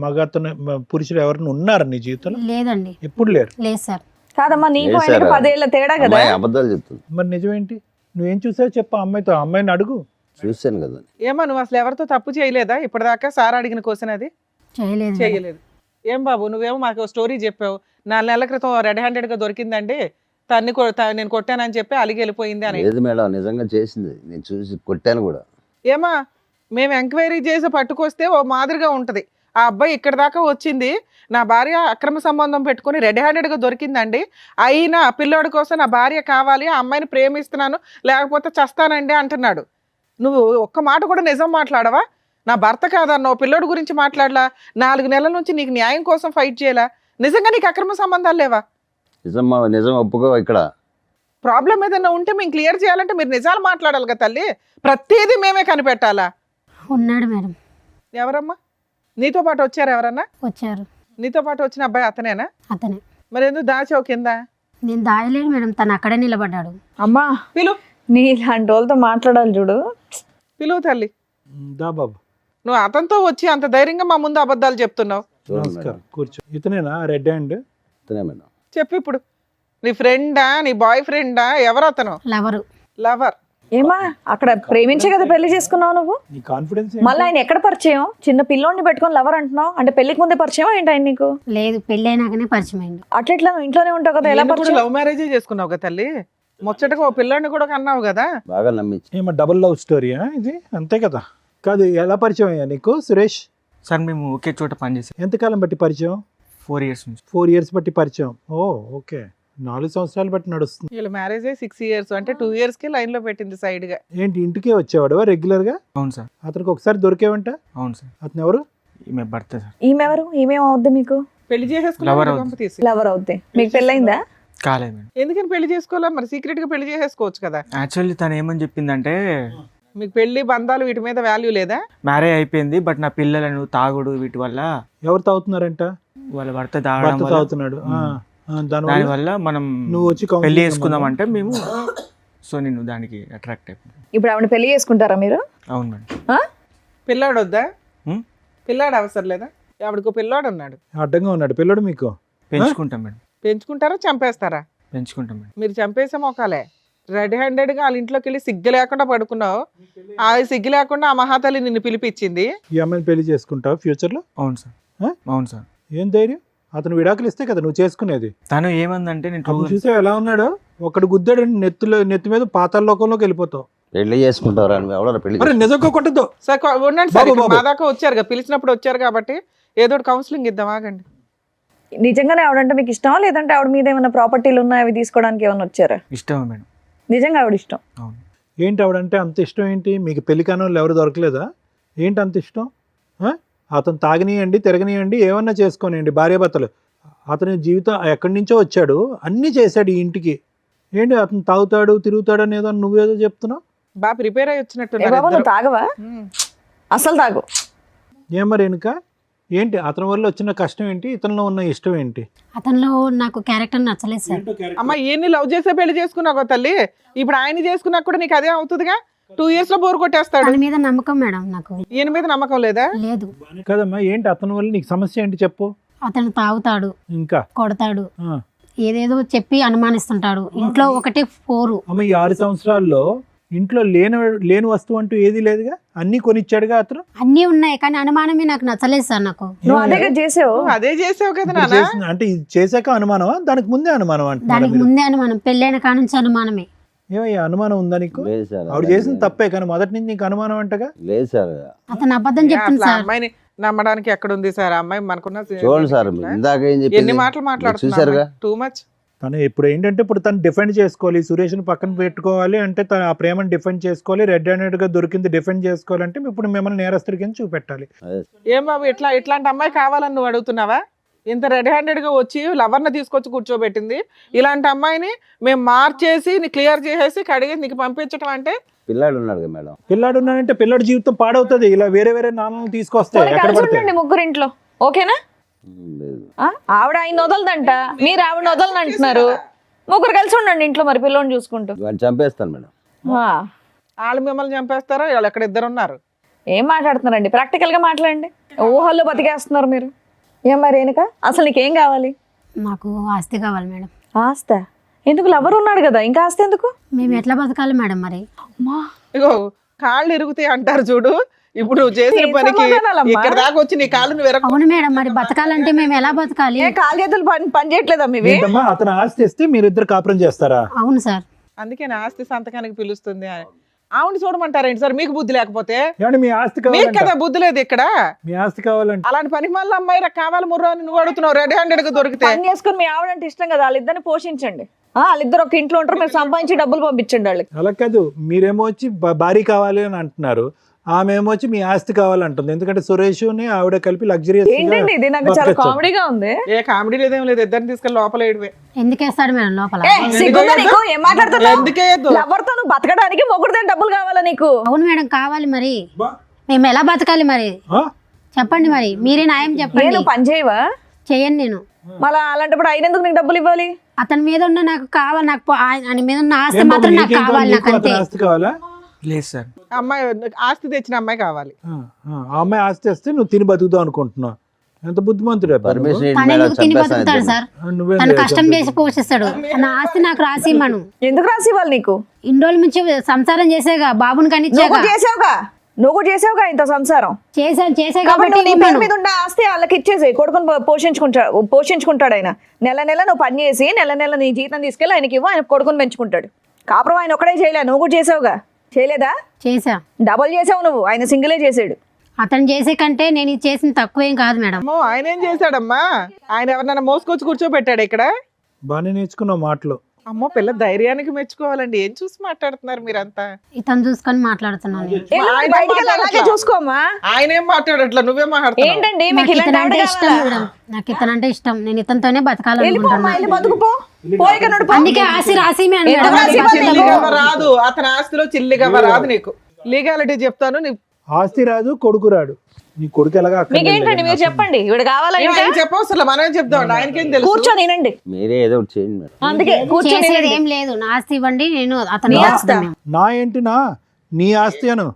మగతను పురుషులు ఎవరైనా ఉన్నారా నీ జీవితంలో?
లేదండి,
ఎప్పుడు లేరు.
లేదు సార్.
కాదమ్మా, నీకు ఆయనకి
చేశారా?
10 ఏళ్ల తేడా కదా.
అమ్మాయి అబద్ధాలు చెప్తుంది.
మరి నిజమేంటి? నువ్వేం చూసావు చెప్పు అమ్మాయితో. అమ్మాయిని అడుగు.
చూశాను కదా.
ఏమో నువ్వు అసలు ఎవరితో తప్పు చేయలేదా ఇప్పటిదాకా? సార్ అడిగిన క్వశ్చన్ అది
చేయలేదు మేడం.
చేయలేదు. ఏం బాబు నువ్వేమో మాకు స్టోరీ చెప్పావు. 4 నెలల క్రితం రెడ్ హ్యాండెడ్ గా దొరికిందండి, నేను కొట్టానని చెప్పి అలిగి వెళ్ళిపోయింది అని.
లేదు మేడం, నిజంగా చేసింది. నేను చూసి కొట్టాను కూడా.
ఏమా మేము ఎంక్వైరీ చేసి పట్టుకొస్తే ఓ మాదిరిగా ఉంటది. ఆ అబ్బాయి ఇక్కడ దాకా వచ్చింది, నా భార్య అక్రమ సంబంధం పెట్టుకుని రెడ్ హ్యాండెడ్ గా దొరికిందండి, అయినా ఆ పిల్లోడి కోసం నా భార్య కావాలి, ఆ అమ్మాయిని ప్రేమిస్తున్నాను లేకపోతే చస్తానండి అంటున్నాడు. నువ్వు ఒక్క మాట కూడా నిజం మాట్లాడవా? నా భర్త కాదన్నావు, పిల్లోడి గురించి మాట్లాడలా, 4 నెలల నుంచి నీకు న్యాయం కోసం ఫైట్ చేయలా. నిజంగా నీకు అక్రమ సంబంధాలు లేవా?
నిజం ఒప్పుకో. ఇక్కడ
ప్రాబ్లం ఏదైనా ఉంటే మేము క్లియర్ చేయాలంటే మీరు నిజాలు మాట్లాడాలి కదా తల్లి. ప్రతిదీ మేమే కనిపెట్టాలా?
ఉన్నాడు మేడం.
ఎవరమ్మా నీతో పాటు వచ్చారు? ఎవరన్నా
వచ్చారు.
నీతో పాటు వచ్చిన అబ్బాయి అతనేనా?
అతనే.
మరి ఎందుకు దాచావు కింద?
నేను దాయలేను మేడం, తను అక్కడే నిలబడ్డాడు.
అమ్మా,
పిలువు
నీ ఇలాంటి వాళ్ళతో మాట్లాడాలి చూడు.
పిలువు తల్లి.
దా బాబు.
నువ్వు అతనితో వచ్చి అంత ధైర్యంగా మా ముందు అబద్ధాలు చెప్తున్నావు.
చూడండి
నమస్కారం,
మేడం.
కూర్చో. ఇతనేనా రెడ్ హ్యాండ్?
ఇతనే మేడం.
చెప్పు ఇప్పుడు. నీ ఫ్రెండా, నీ బాయ్ ఫ్రెండా, ఎవరు అతను?
లవరు.
లవర్.
ఏమా అక్కడ ప్రేమించే కదా పెళ్లి చేసుకున్నావు నువ్వు?
నీ కాన్ఫిడెన్స్
మళ్ళీ ఆయన ఎక్కడ పరిచయం? చిన్న పిల్లోడిని పెట్టుకొని లవర్ అంటున్నావు అంటే పెళ్లికి ముందే పరిచయం ఏంటి ఆయన నీకు?
లేదు పెళ్ళి అయినాకనే పరిచయం అయింది.
అట్లా నువ్వు ఇంట్లోనే ఉంటావు కదా, ఎలా పరిచయం?
లవ్ మ్యారేజే చేసుకున్నావు కదా తల్లి, ముచ్చటగా ఓ పిల్లాడిని కూడా కన్నావు కదా.
బాగా నమ్మించి
ఏమో డబుల్ లవ్ స్టోరీయా ఇది? అంతే కదా. కాదు, ఎలా పరిచయం అయ్యా నీకు సురేష్?
సార్ మేము ఒకే చోట పనిచేసాం
ఎంతకాలం బట్టి పరిచయం?
4 years నుంచి.
4 years బట్టి పరిచయం. ఓ ఓకే, 4 సంవత్సరాలు బట్టి నడుస్తుంది.
వీళ్ళ మ్యారేజ్ 6 years, అంటే 2 years కి లైన్ లో పెట్టింది సైడ్ గా.
ఏంటి ఇంటికే వచ్చేవాడు రెగ్యులర్ గా?
అవును సార్.
అతనికి ఒకసారి దొరికేవంట?
అవును సార్.
అతను ఎవరు?
ఈమె భర్త సార్.
ఈమె ఎవరు? ఈమెమవుద్ది మీకు?
పెళ్లి
Lover
చేసేసుకున్నావు
అవుతుంది.
తీసి.
లవర్ అవుద్ది. మీకు పెళ్ళైందా?
కాలేదు మేడం.
ఎందుకని పెళ్లి చేసుకోవాలా మరి? సీక్రెట్ గా పెళ్లి చేసేసుకోవచ్చు కదా.
యాక్చువల్లీ తను ఏమని చెప్పిందంటే
మీకు పెళ్లి బంధాలు వీటి మీద వాల్యూ లేదా?
మ్యారేజ్ అయిపోయింది బట్ నా పిల్లలను తాగుడు వీటి వల్ల
ఎవరు తాగుతున్నారంట?
వాళ్ళ భర్త తాగడం
భర్త
వల్ల
తాగుతున్నాడు. దానివల్ల
దానివల్ల మనం
నువ్వు వచ్చి counseling
పెళ్లి చేసుకుందాం అంటే మేము సో నేను దానికి అట్రాక్ట్ అయిపోయాను.
ఇప్పుడు ఆవిడ పెళ్లి చేసుకుంటారా మీరు?
అవును మేడం.
ఆ?
పిల్లాడు వద్దా?
హ్మ్?
పిల్లాడు అవసరం లేదా? ఆవిడకు పిల్లాడు ఉన్నాడు,
అడ్డంగా ఉన్నాడు పిల్లడు మీకు.
పెంచుకుంటాం మేడం.
పెంచుకుంటారా చంపేస్తారా?
పెంచుకుంటాం మేడం.
మీరు చంపేసే మొక్కలే. రెడ్ హ్యాండెడ్ గా వాళ్ళ ఇంట్లోకి వెళ్ళి సిగ్గు లేకుండా పడుకున్నావు. ఆ సిగ్గు లేకుండా ఆ మహాతల్లి నిన్ను పిలిపించింది.
ఈ అమ్మాయిని పెళ్లి చేసుకుంటావు ఫ్యూచర్ లో?
అవును సార్.
ఆ?
అవును సార్.
ఏం ధైర్యం? అతను విడాకులు ఇస్తే కదా నువ్వు చేసుకునేది.
తను ఏమందంటే నేను
అప్పుడు చూసావు ఎలా ఉన్నాడో? ఒకడు గుద్దాడు నెత్తి మీద పాతాళ లోకంలోకి వెళ్ళిపోతావు.
పెళ్లి చేసుకుంటారా అని ఎవడో పెళ్లి
అరే నిజంగా కొట్టద్దు.
సార్ ఉండండి సార్,
బాబు,
ఇక్కడ
బాబు.
మా దాకా వచ్చారు కదా, పిలిచినప్పుడు వచ్చారు కాబట్టి ఏదో కౌన్సిలింగ్ ఇద్దాం, ఆగండి.
నిజంగానే ఆవిడంటే మీకు ఇష్టమా, లేదంటే ఆవిడ మీద ఏమైనా ప్రాపర్టీలు ఉన్నాయి అవి తీసుకోవడానికి ఏమైనా వచ్చారా?
ఇష్టమే మేడం.
నిజంగా ఆవిడ ఇష్టం.
అవును.
ఏంటి ఆవిడంటే అంత ఇష్టం ఏంటి మీకు? పెళ్లి కాని వాళ్ళు ఎవరు దొరకలేదా? ఏంటి అంత ఇష్టం? అతను తాగనియండి తిరగనియండి ఏమన్నా చేసుకోనియండి భార్యాభర్తలు. అతని జీవితం ఎక్కడి నుంచో వచ్చాడు, అన్నీ చేశాడు ఈ ఇంటికి. ఏంటి అతను తాగుతాడు తిరుగుతాడు అని ఏదో నువ్వేదో చెప్తున్నావు?
బాగా ప్రిపేర్ అయ్యి
ఏ
వచ్చినట్టున్నారు
బాబు
ఇద్దరు.
నువ్వు తాగవా?
ఉమ్.
అసలు తాగు.
ఏం మరి వెనుక ఏంటి? అతని వల్ల వచ్చిన కష్టం ఏంటి? ఇతనిలో ఉన్న ఇష్టం ఏంటి?
అతనిలో నాకు క్యారెక్టర్ నచ్చలేదు సార్.
అమ్మ ఈయన్ని లవ్ చేసే పెళ్లి చేసుకున్నావు కదా తల్లి, ఇప్పుడు ఆయన చేసుకున్నా కూడా నీకు అదే అవుతుందిగా. 2 years లో బోర్ కొట్టేస్తాడు.
తన మీద నమ్మకం మేడం నాకు
ఈయన మీద నమ్మకం లేదా?
లేదు.
కదమ్మా, ఏంటి అతని వల్ల నీకు సమస్య ఏంటి చెప్పు.
అతను తాగుతాడు,
ఇంకా
కొడతాడు,
ఆ.
ఏదేదో చెప్పి అనుమానిస్తుంటాడు. ఇంట్లో ఒకటే 4.
అమ్మ ఈ 6 సంవత్సరాల్లో ఇంట్లో లేని వస్తువు అంటూ ఏది లేదుగా, అన్నీ కొనిచ్చాడుగా అతను.
అన్నీ ఉన్నాయి కానీ అనుమానమే నాకు నచ్చలేదు సార్. నాకు
నువ్వు అదే కదా చేసావు.
నువ్వు అదే చేసావు కదా
ఇప్పుడు
నాన్న.
అంటే ఇది చేశాక అనుమానమా, దానికి ముందే అనుమానం
దానికి
అంటున్నారా?
ముందే అనుమానం, పెళ్ళైన కాడ నుంచి అనుమానమే.
ఏమయ్యా అనుమానం ఉందా నీకు?
లేదు సార్,
ఆవిడ చేసిన తప్పే కానీ మొదటి నుంచి నీకు అనుమానం అంటగా.
లేదు సార్.
అతను అబద్ధం చెప్తుంది
అసలు ఆ
సార్.
అమ్మాయిని నమ్మడానికి ఎక్కడ ఉంది సార్? ఆ అమ్మాయి మనకున్న
చూడండి సార్, ఇందాక ఏం
ఎన్ని
చెప్పింది
మాటలు
చూసారుగా.
మాట్లాడుతున్నా, టూ మచ్.
తను ఇప్పుడు ఏంటంటే ఇప్పుడు తను డిఫెండ్ చేసుకోవాలి, సురేష్ని పక్కన పెట్టుకోవాలి అంటే తను ఆ ప్రేమను డిఫెండ్ చేసుకోవాలి, రెడ్ హ్యాండెడ్ గా దొరికింది డిఫెండ్ చేసుకోవాలంటే ఇప్పుడు మిమ్మల్ని నేరస్తుడి కింద చూపెట్టాలి.
ఏం బాబు ఇట్లాంటి అమ్మాయి కావాలని నువ్వు అడుగుతున్నావా? ఇంత రెడ్ హ్యాండెడ్ గా వచ్చి లవర్ని తీసుకొచ్చి కూర్చోబెట్టింది. ఇలాంటి అమ్మాయిని మేము మార్చేసి నీ క్లియర్ చేసేసి కడిగేసి నీకు పంపించడం అంటే?
పిల్లాడు ఉన్నాడు కదా మేడం.
పిల్లాడు ఉన్నాడంటే పిల్లాడి జీవితం పాడవుతుంది ఇలా వేరే నాన్నలు తీసుకొస్తే
పోనీ
ఎక్కడ
కలిసి
పడితే.
ఉండండి ముగ్గురు ఇంట్లో, ఓకేనా?
లేదు.
ఆ? ఆవిడ ఆయన వదలదంట, మీరు ఆవిడ వదలని అంటున్నారు. ముగ్గురు కలిసి ఉండండి ఇంట్లో, మరి పిల్లోని చూసుకుంటూ.
వాడిని చంపేస్తాను మేడం.
ఆ.
వాళ్ళు మిమ్మల్ని చంపేస్తారో వాళ్ళు ఎక్కడ ఇద్దరు ఉన్నారు.
ఏం మాట్లాడుతున్నారండి? ప్రాక్టికల్ గా మాట్లాడండి. ఊహల్లో బతికేస్తున్నారు మీరు. ఏం మరి రేణుక, అసలు నీకేం కావాలి?
నాకు ఆస్తి కావాలి మేడం.
ఆస్తా? ఎందుకు? లవర్ ఉన్నాడు కదా, ఇంకా ఆస్తి ఎందుకు?
మేము ఎట్లా బతకాలి మేడం మరి?
అమ్మా,
ఇగో కాళ్ళు ఇరుగుతాయి అంటారు చూడు. ఇప్పుడు నువ్వు చేసిన
ఏం
పనికి
సమాధానాలమ్మా?
ఇక్కడ దాకా వచ్చి నీ కాళ్ళు నువ్వు ఎరగ.
అవును మేడం, మరి బతకాలంటే మేము ఎలా బతకాలి?
ఏ కాలు చేతులు పని చేయట్లేదా మీవి?
ఏంటమ్మా అతను ఆస్తి ఇస్తే మీరిద్దరు కాపురం చేస్తారా?
అవును సార్.
అందుకే నా ఆస్తి సంతకానికి పిలుస్తుంది. ఆవిడ చూడమంటారేంటి సార్? మీకు బుద్ధి లేకపోతే?
ఏమంటే మీ ఆస్తి
మీకు
కావాలంట,
కదా బుద్ధి లేదు ఇక్కడ.
మీ ఆస్తి కావాలంటే
అలాంటి పనికి మళ్ళీ అమ్మాయి కావాలి ముర్రో అని నువ్వు అడుగుతున్నావు రెడ్ హ్యాండెడ్ గా దొరికితే.
పని చేసుకుని మీ ఆవిడంటే ఇష్టం కదా, వాళ్ళిద్దరిని పోషించండి. వాళ్ళిద్దరు ఒక ఇంట్లో ఉంటారు, మీరు సంపాదించి డబ్బులు పంపించండి వాళ్ళకి.
అలా కాదు, మీరేమో వచ్చి భారీ కావాలి అని అంటున్నారు, ఆమె ఏమో వచ్చి మీ ఆస్తి కావాలంటుంది. ఎందుకంటే సురేష్ని ఆవిడ కలిపి లగ్జరియస్
ఏంటండి ఇది? నాకు చాలా కామెడీగా ఉంది.
ఏ కామెడీ లేదేం లేదు, ఇద్దరిని తీసుకెళ్ళి లోపల ఏడివే.
ఎందుకేస్తాడు మేడం లోపల?
ఏ, సిగ్గుందా నీకు? ఏం మాట్లాడుతున్నావు?
ఎందుకే
లవర్తో నువ్వు బతకడానికి మొగుడుతో డబ్బులు కావాలా నీకు?
అవును మేడం కావాలి. మరి మేము ఎలా బతకాలి మరి చెప్పండి, మరి మీరే న్యాయం చెప్పండి.
నేను పని చేయవా?
చేయను నేను.
మళ్ళీ అలాంటప్పుడు ఆయన ఎందుకు నీకు డబ్బులు ఇవ్వాలి?
అతని మీద ఉన్న నాకు కావాలి, నాకు ఆయన మీద ఉన్న ఆస్తి మాత్రం నాకు కావాలి, నాకు అంతే.
ఆస్తి కావాలా?
లేదు సార్.
అమ్మాయి ఆస్తి తెచ్చిన అమ్మాయి కావాలి.
ఆ అమ్మాయి ఆస్తి వస్తే నువ్వు తిని బతుకుతావు అనుకుంటున్నావు. ఎంత బుద్ధిమంతుడే
పర్మిషన్
తను
మేడం
ఎందుకు తిని బతుకుతాడు సార్?
నువ్వే
తను కష్టం చేసి పోషిస్తాడు. నా ఆస్తి నాకు రాసి ఇమ్మను.
ఎందుకు రాసి ఇవ్వాలి నీకు?
ఇన్ని రోజుల నుంచి సంసారం చేసేగా, బాబుని
నువ్వు
కనిచ్చాగా.
కూడా చేసావుగా ఇంత సంసారం.
చేసే
కాబట్టి
కాబట్టి
నువ్వు నీ పేరు
ఇమ్మను.
మీద ఉన్న ఆస్తి వాళ్ళకి ఇచ్చేసి కొడుకుని పోషించుకుంటాడు ఆయన. నెల నెల నువ్వు పని చేసి నెల నెల నీ జీతం తీసుకెళ్ళి ఆయనకి ఇవ్వు, ఆయన కొడుకుని పెంచుకుంటాడు. కాపురం ఆయన ఒకడే చేయలే, నువ్వు కూడా చేసావుగా. చేయలేదా?
చేసా.
డబల్ చేసావు నువ్వు, ఆయన సింగిలే చేసాడు.
అతను చేసే కంటే నేను ఇది చేసిన తక్కువేం కాదు మేడం.
అమ్మో, ఆయన ఏం చేశాడమ్మా? ఆయన ఎవరినైనా మోసుకొచ్చి కూర్చోబెట్టాడు ఇక్కడ?
బాగానే నేర్చుకున్నావు మాటలు.
అమ్మో, పిల్ల ధైర్యానికి మెచ్చుకోవాలండి. ఏం చూసి మాట్లాడుతున్నారు మీరంతా?
ఇతను చూసుకొని మాట్లాడుతున్నాను.
ఆయన
బయటికి వెళ్ళి అలాగే
మాట్లాడట్లా.
చూసుకోమ్మా.
ఆయన ఏం మాట్లాడట్లా, నువ్వే మాట్లాడుతున్నావు.
ఏంటండి మీకు
నాకు
ఇలాంటి
ఇతనంటే
ఆవిడ
ఇష్టం
కావాలా?
మేడం. నాకు ఇతనంటే ఇష్టం. నేను ఇతనితోనే
వెళ్ళిపోమ్మా,
బతకాలనుకుంటున్నాను.
వెళ్ళి బతుకుపో. పోయిక నడుపు.
అందుకే ఆస్తి రాసి మేడం.
ఎందుకు రాసి ఇవ్వాలి?
చిల్లిగవ్వ రాదు, అతని ఆస్తిలో చిల్లిగవ్వ రాదు నీకు. లీగాలిటీ చెప్తాను.
ఆస్తి రాదు, కొడుకు రాడు. నీ కొడుకు ఎలాగా అక్కడ
మీకేంటండి మీరు చెప్పండి, ఇవిడ కావాలా? ఇంకా
ఆయన చెప్పవసరం, మనం చెప్తాం. ఆయనకేం తెలుసు?
కూర్చొని వినండి.
మీరే ఏదో ఒకటి చేయండి మేడం.
అందుకే కూర్చొని
చేసేది
వినండి.
ఏం లేదు. నా ఆస్తి ఇవ్వండి, నేను అతను
నా ఏంటినా నీ ఆస్తి అను.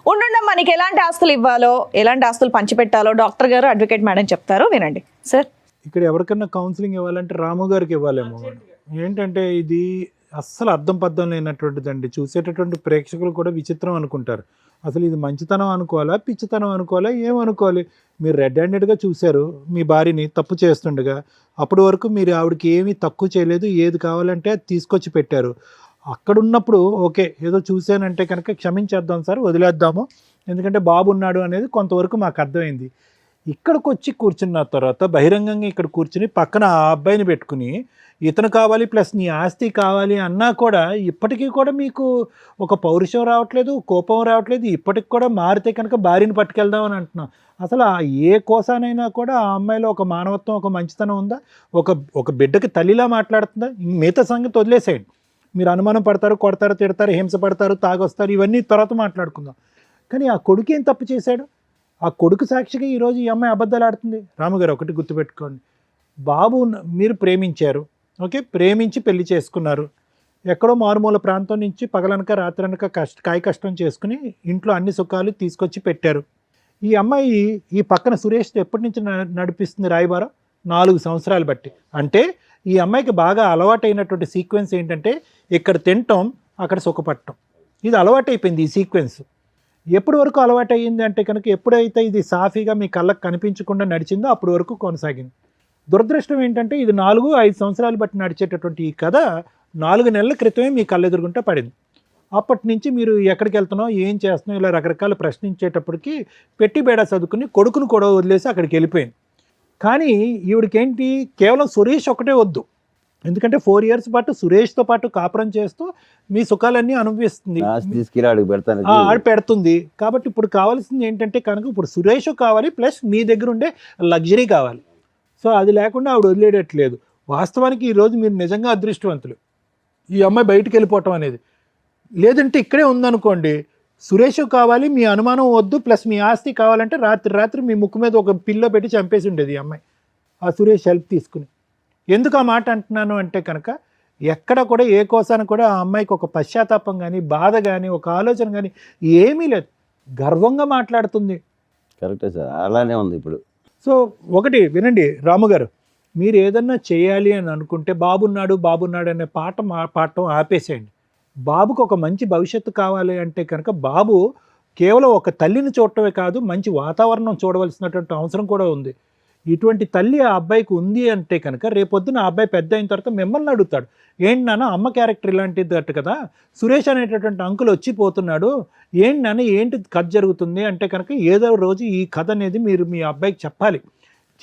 ఉండుండమ్మా, నీకు ఎలాంటి ఆస్తులు ఇవ్వాలో, ఎలాంటి ఆస్తులు పంచిపెట్టాలో డాక్టర్ గారు, అడ్వకేట్ మేడం చెప్తారు, వినండి సార్.
ఇక్కడ ఎవరికన్నా కౌన్సిలింగ్ ఇవ్వాలంటే రాము గారికి ఇవ్వాలేమో. ఏంటంటే ఇది అస్సలు అర్థం పద్ధం లేనటువంటిదండి. చూసేటటువంటి ప్రేక్షకులు కూడా విచిత్రం అనుకుంటారు. అసలు ఇది మంచితనం అనుకోవాలా, పిచ్చితనం అనుకోవాలా, ఏమనుకోవాలి? మీరు రెడ్ హ్యాండెడ్గా చూశారు మీ భార్యని తప్పు చేస్తుండగా. అప్పటి వరకు మీరు ఆవిడకి ఏమీ తక్కువ చేయలేదు, ఏది కావాలంటే అది తీసుకొచ్చి పెట్టారు. అక్కడ ఉన్నప్పుడు ఓకే, ఏదో చూశానంటే కనుక క్షమించేద్దాం సార్, వదిలేద్దాము, ఎందుకంటే బాబు ఉన్నాడు అనేది కొంతవరకు మాకు అర్థమైంది. ఇక్కడికి వచ్చి కూర్చున్న తర్వాత బహిరంగంగా ఇక్కడ కూర్చుని పక్కన ఆ అబ్బాయిని పెట్టుకుని ఇతను కావాలి ప్లస్ నీ ఆస్తి కావాలి అన్నా కూడా ఇప్పటికీ కూడా మీకు ఒక పౌరుషం రావట్లేదు, కోపం రావట్లేదు. ఇప్పటికి కూడా మారితే కనుక భార్యని పట్టుకెళ్దాం అని అంటున్నాం. అసలు ఏ కోసానైనా కూడా ఆ అమ్మాయిలో ఒక మానవత్వం, ఒక మంచితనం ఉందా? ఒక బిడ్డకి తల్లిలా మాట్లాడుతుందా? మిగతా సంగతి వదిలేసేయండి. మీరు అనుమానం పడతారు, కొడతారు, తిడతారు, హింస పడతారు, తాగొస్తారు, ఇవన్నీ తర్వాత మాట్లాడుకుందాం. కానీ ఆ కొడుకు ఏం తప్పు చేశాడు? ఆ కొడుకు సాక్షిగా ఈరోజు ఈ అమ్మాయి అబద్ధాలు ఆడుతుంది. రాముగారు ఒకటి గుర్తుపెట్టుకోండి, బాబు మీరు ప్రేమించారు, ఓకే, ప్రేమించి పెళ్లి చేసుకున్నారు. ఎక్కడో మారుమూల ప్రాంతం నుంచి పగలనక రాత్రనక కాయ కష్టం చేసుకుని ఇంట్లో అన్ని సుఖాలు తీసుకొచ్చి పెట్టారు. ఈ అమ్మాయి ఈ పక్కన సురేష్ ఎప్పటి నుంచి నడిపిస్తుంది రాయబారం? 4 సంవత్సరాలు బట్టి. అంటే ఈ అమ్మాయికి బాగా అలవాటైనటువంటి సీక్వెన్స్ ఏంటంటే ఇక్కడ తినటం, అక్కడ సుఖపడటం. ఇది అలవాటైపోయింది ఈ సీక్వెన్స్. ఎప్పటి వరకు అలవాటు అయ్యింది అంటే కనుక ఎప్పుడైతే ఇది సాఫీగా మీ కళ్ళకు కనిపించకుండా నడిచిందో అప్పటి వరకు కొనసాగింది. దురదృష్టం ఏంటంటే ఇది 4-5 సంవత్సరాలు బట్టి నడిచేటటువంటి ఈ కథ 4 నెలల క్రితమే మీ కళ్ళెదురుగుంటే పడింది. అప్పటి నుంచి మీరు ఎక్కడికి వెళ్తున్నావు, ఏం చేస్తున్నావు, ఇలా రకరకాల ప్రశ్నించేటప్పటికి పెట్టి బేడా చదువుకుని కొడుకును కూడా వదిలేసి అక్కడికి వెళ్ళిపోయింది. కానీ ఈవిడికేంటి, కేవలం సురేష్ ఒకటే వద్దు. ఎందుకంటే 4 years పాటు సురేష్తో పాటు కాపురం చేస్తూ మీ సుఖాలన్నీ అనుభవిస్తుంది,
తీసుకెళ్ళి ఆడికి పెడతాను.
ఆడు పెడుతుంది. కాబట్టి ఇప్పుడు కావాల్సింది ఏంటంటే కనుక ఇప్పుడు సురేష్ కావాలి ప్లస్ మీ దగ్గర ఉండే లగ్జరీ కావాలి. సో అది లేకుండా ఆవిడ వదిలేయట్లేదు. వాస్తవానికి ఈరోజు మీరు నిజంగా అదృష్టవంతులు, ఈ అమ్మాయి బయటికి వెళ్ళిపోవటం అనేది. లేదంటే ఇక్కడే ఉందనుకోండి, సురేష్ కావాలి, మీ అనుమానం వద్దు, ప్లస్ మీ ఆస్తి కావాలంటే రాత్రి మీ ముక్కు మీద ఒక పిల్లో పెట్టి చంపేసి ఉండేది ఈ అమ్మాయి, ఆ సురేష్ హెల్ప్ తీసుకుని. ఎందుకు ఆ మాట అంటున్నాను అంటే కనుక ఎక్కడ కూడా ఏ కోసాన కూడా ఆ అమ్మాయికి ఒక పశ్చాత్తాపం కానీ, బాధ కానీ, ఒక ఆలోచన కానీ ఏమీ లేదు. గర్వంగా మాట్లాడుతుంది.
కరెక్టే సార్, అలానే ఉంది ఇప్పుడు.
సో ఒకటి వినండి రాము గారు, మీరు ఏదన్నా చేయాలి అని అనుకుంటే బాబున్నాడు అనే పాఠం ఆపేసేయండి. బాబుకు ఒక మంచి భవిష్యత్తు కావాలి అంటే కనుక బాబు కేవలం ఒక తల్లిని చూడటమే కాదు, మంచి వాతావరణం చూడవలసినటువంటి అవసరం కూడా ఉంది. ఇటువంటి తల్లి ఆ అబ్బాయికి ఉంది అంటే కనుక రేపొద్దున ఆ అబ్బాయి పెద్ద అయిన తర్వాత మిమ్మల్ని అడుగుతాడు, ఏంటి నాన్న అమ్మ క్యారెక్టర్ ఇలాంటిది అట్టు కదా, సురేష్ అనేటటువంటి అంకుల్ వచ్చిపోతున్నాడు, ఏంటి నాన్న ఏంటి కథ జరుగుతుంది అంటే కనుక ఏదో రోజు ఈ కథ అనేది మీరు మీ అబ్బాయికి చెప్పాలి.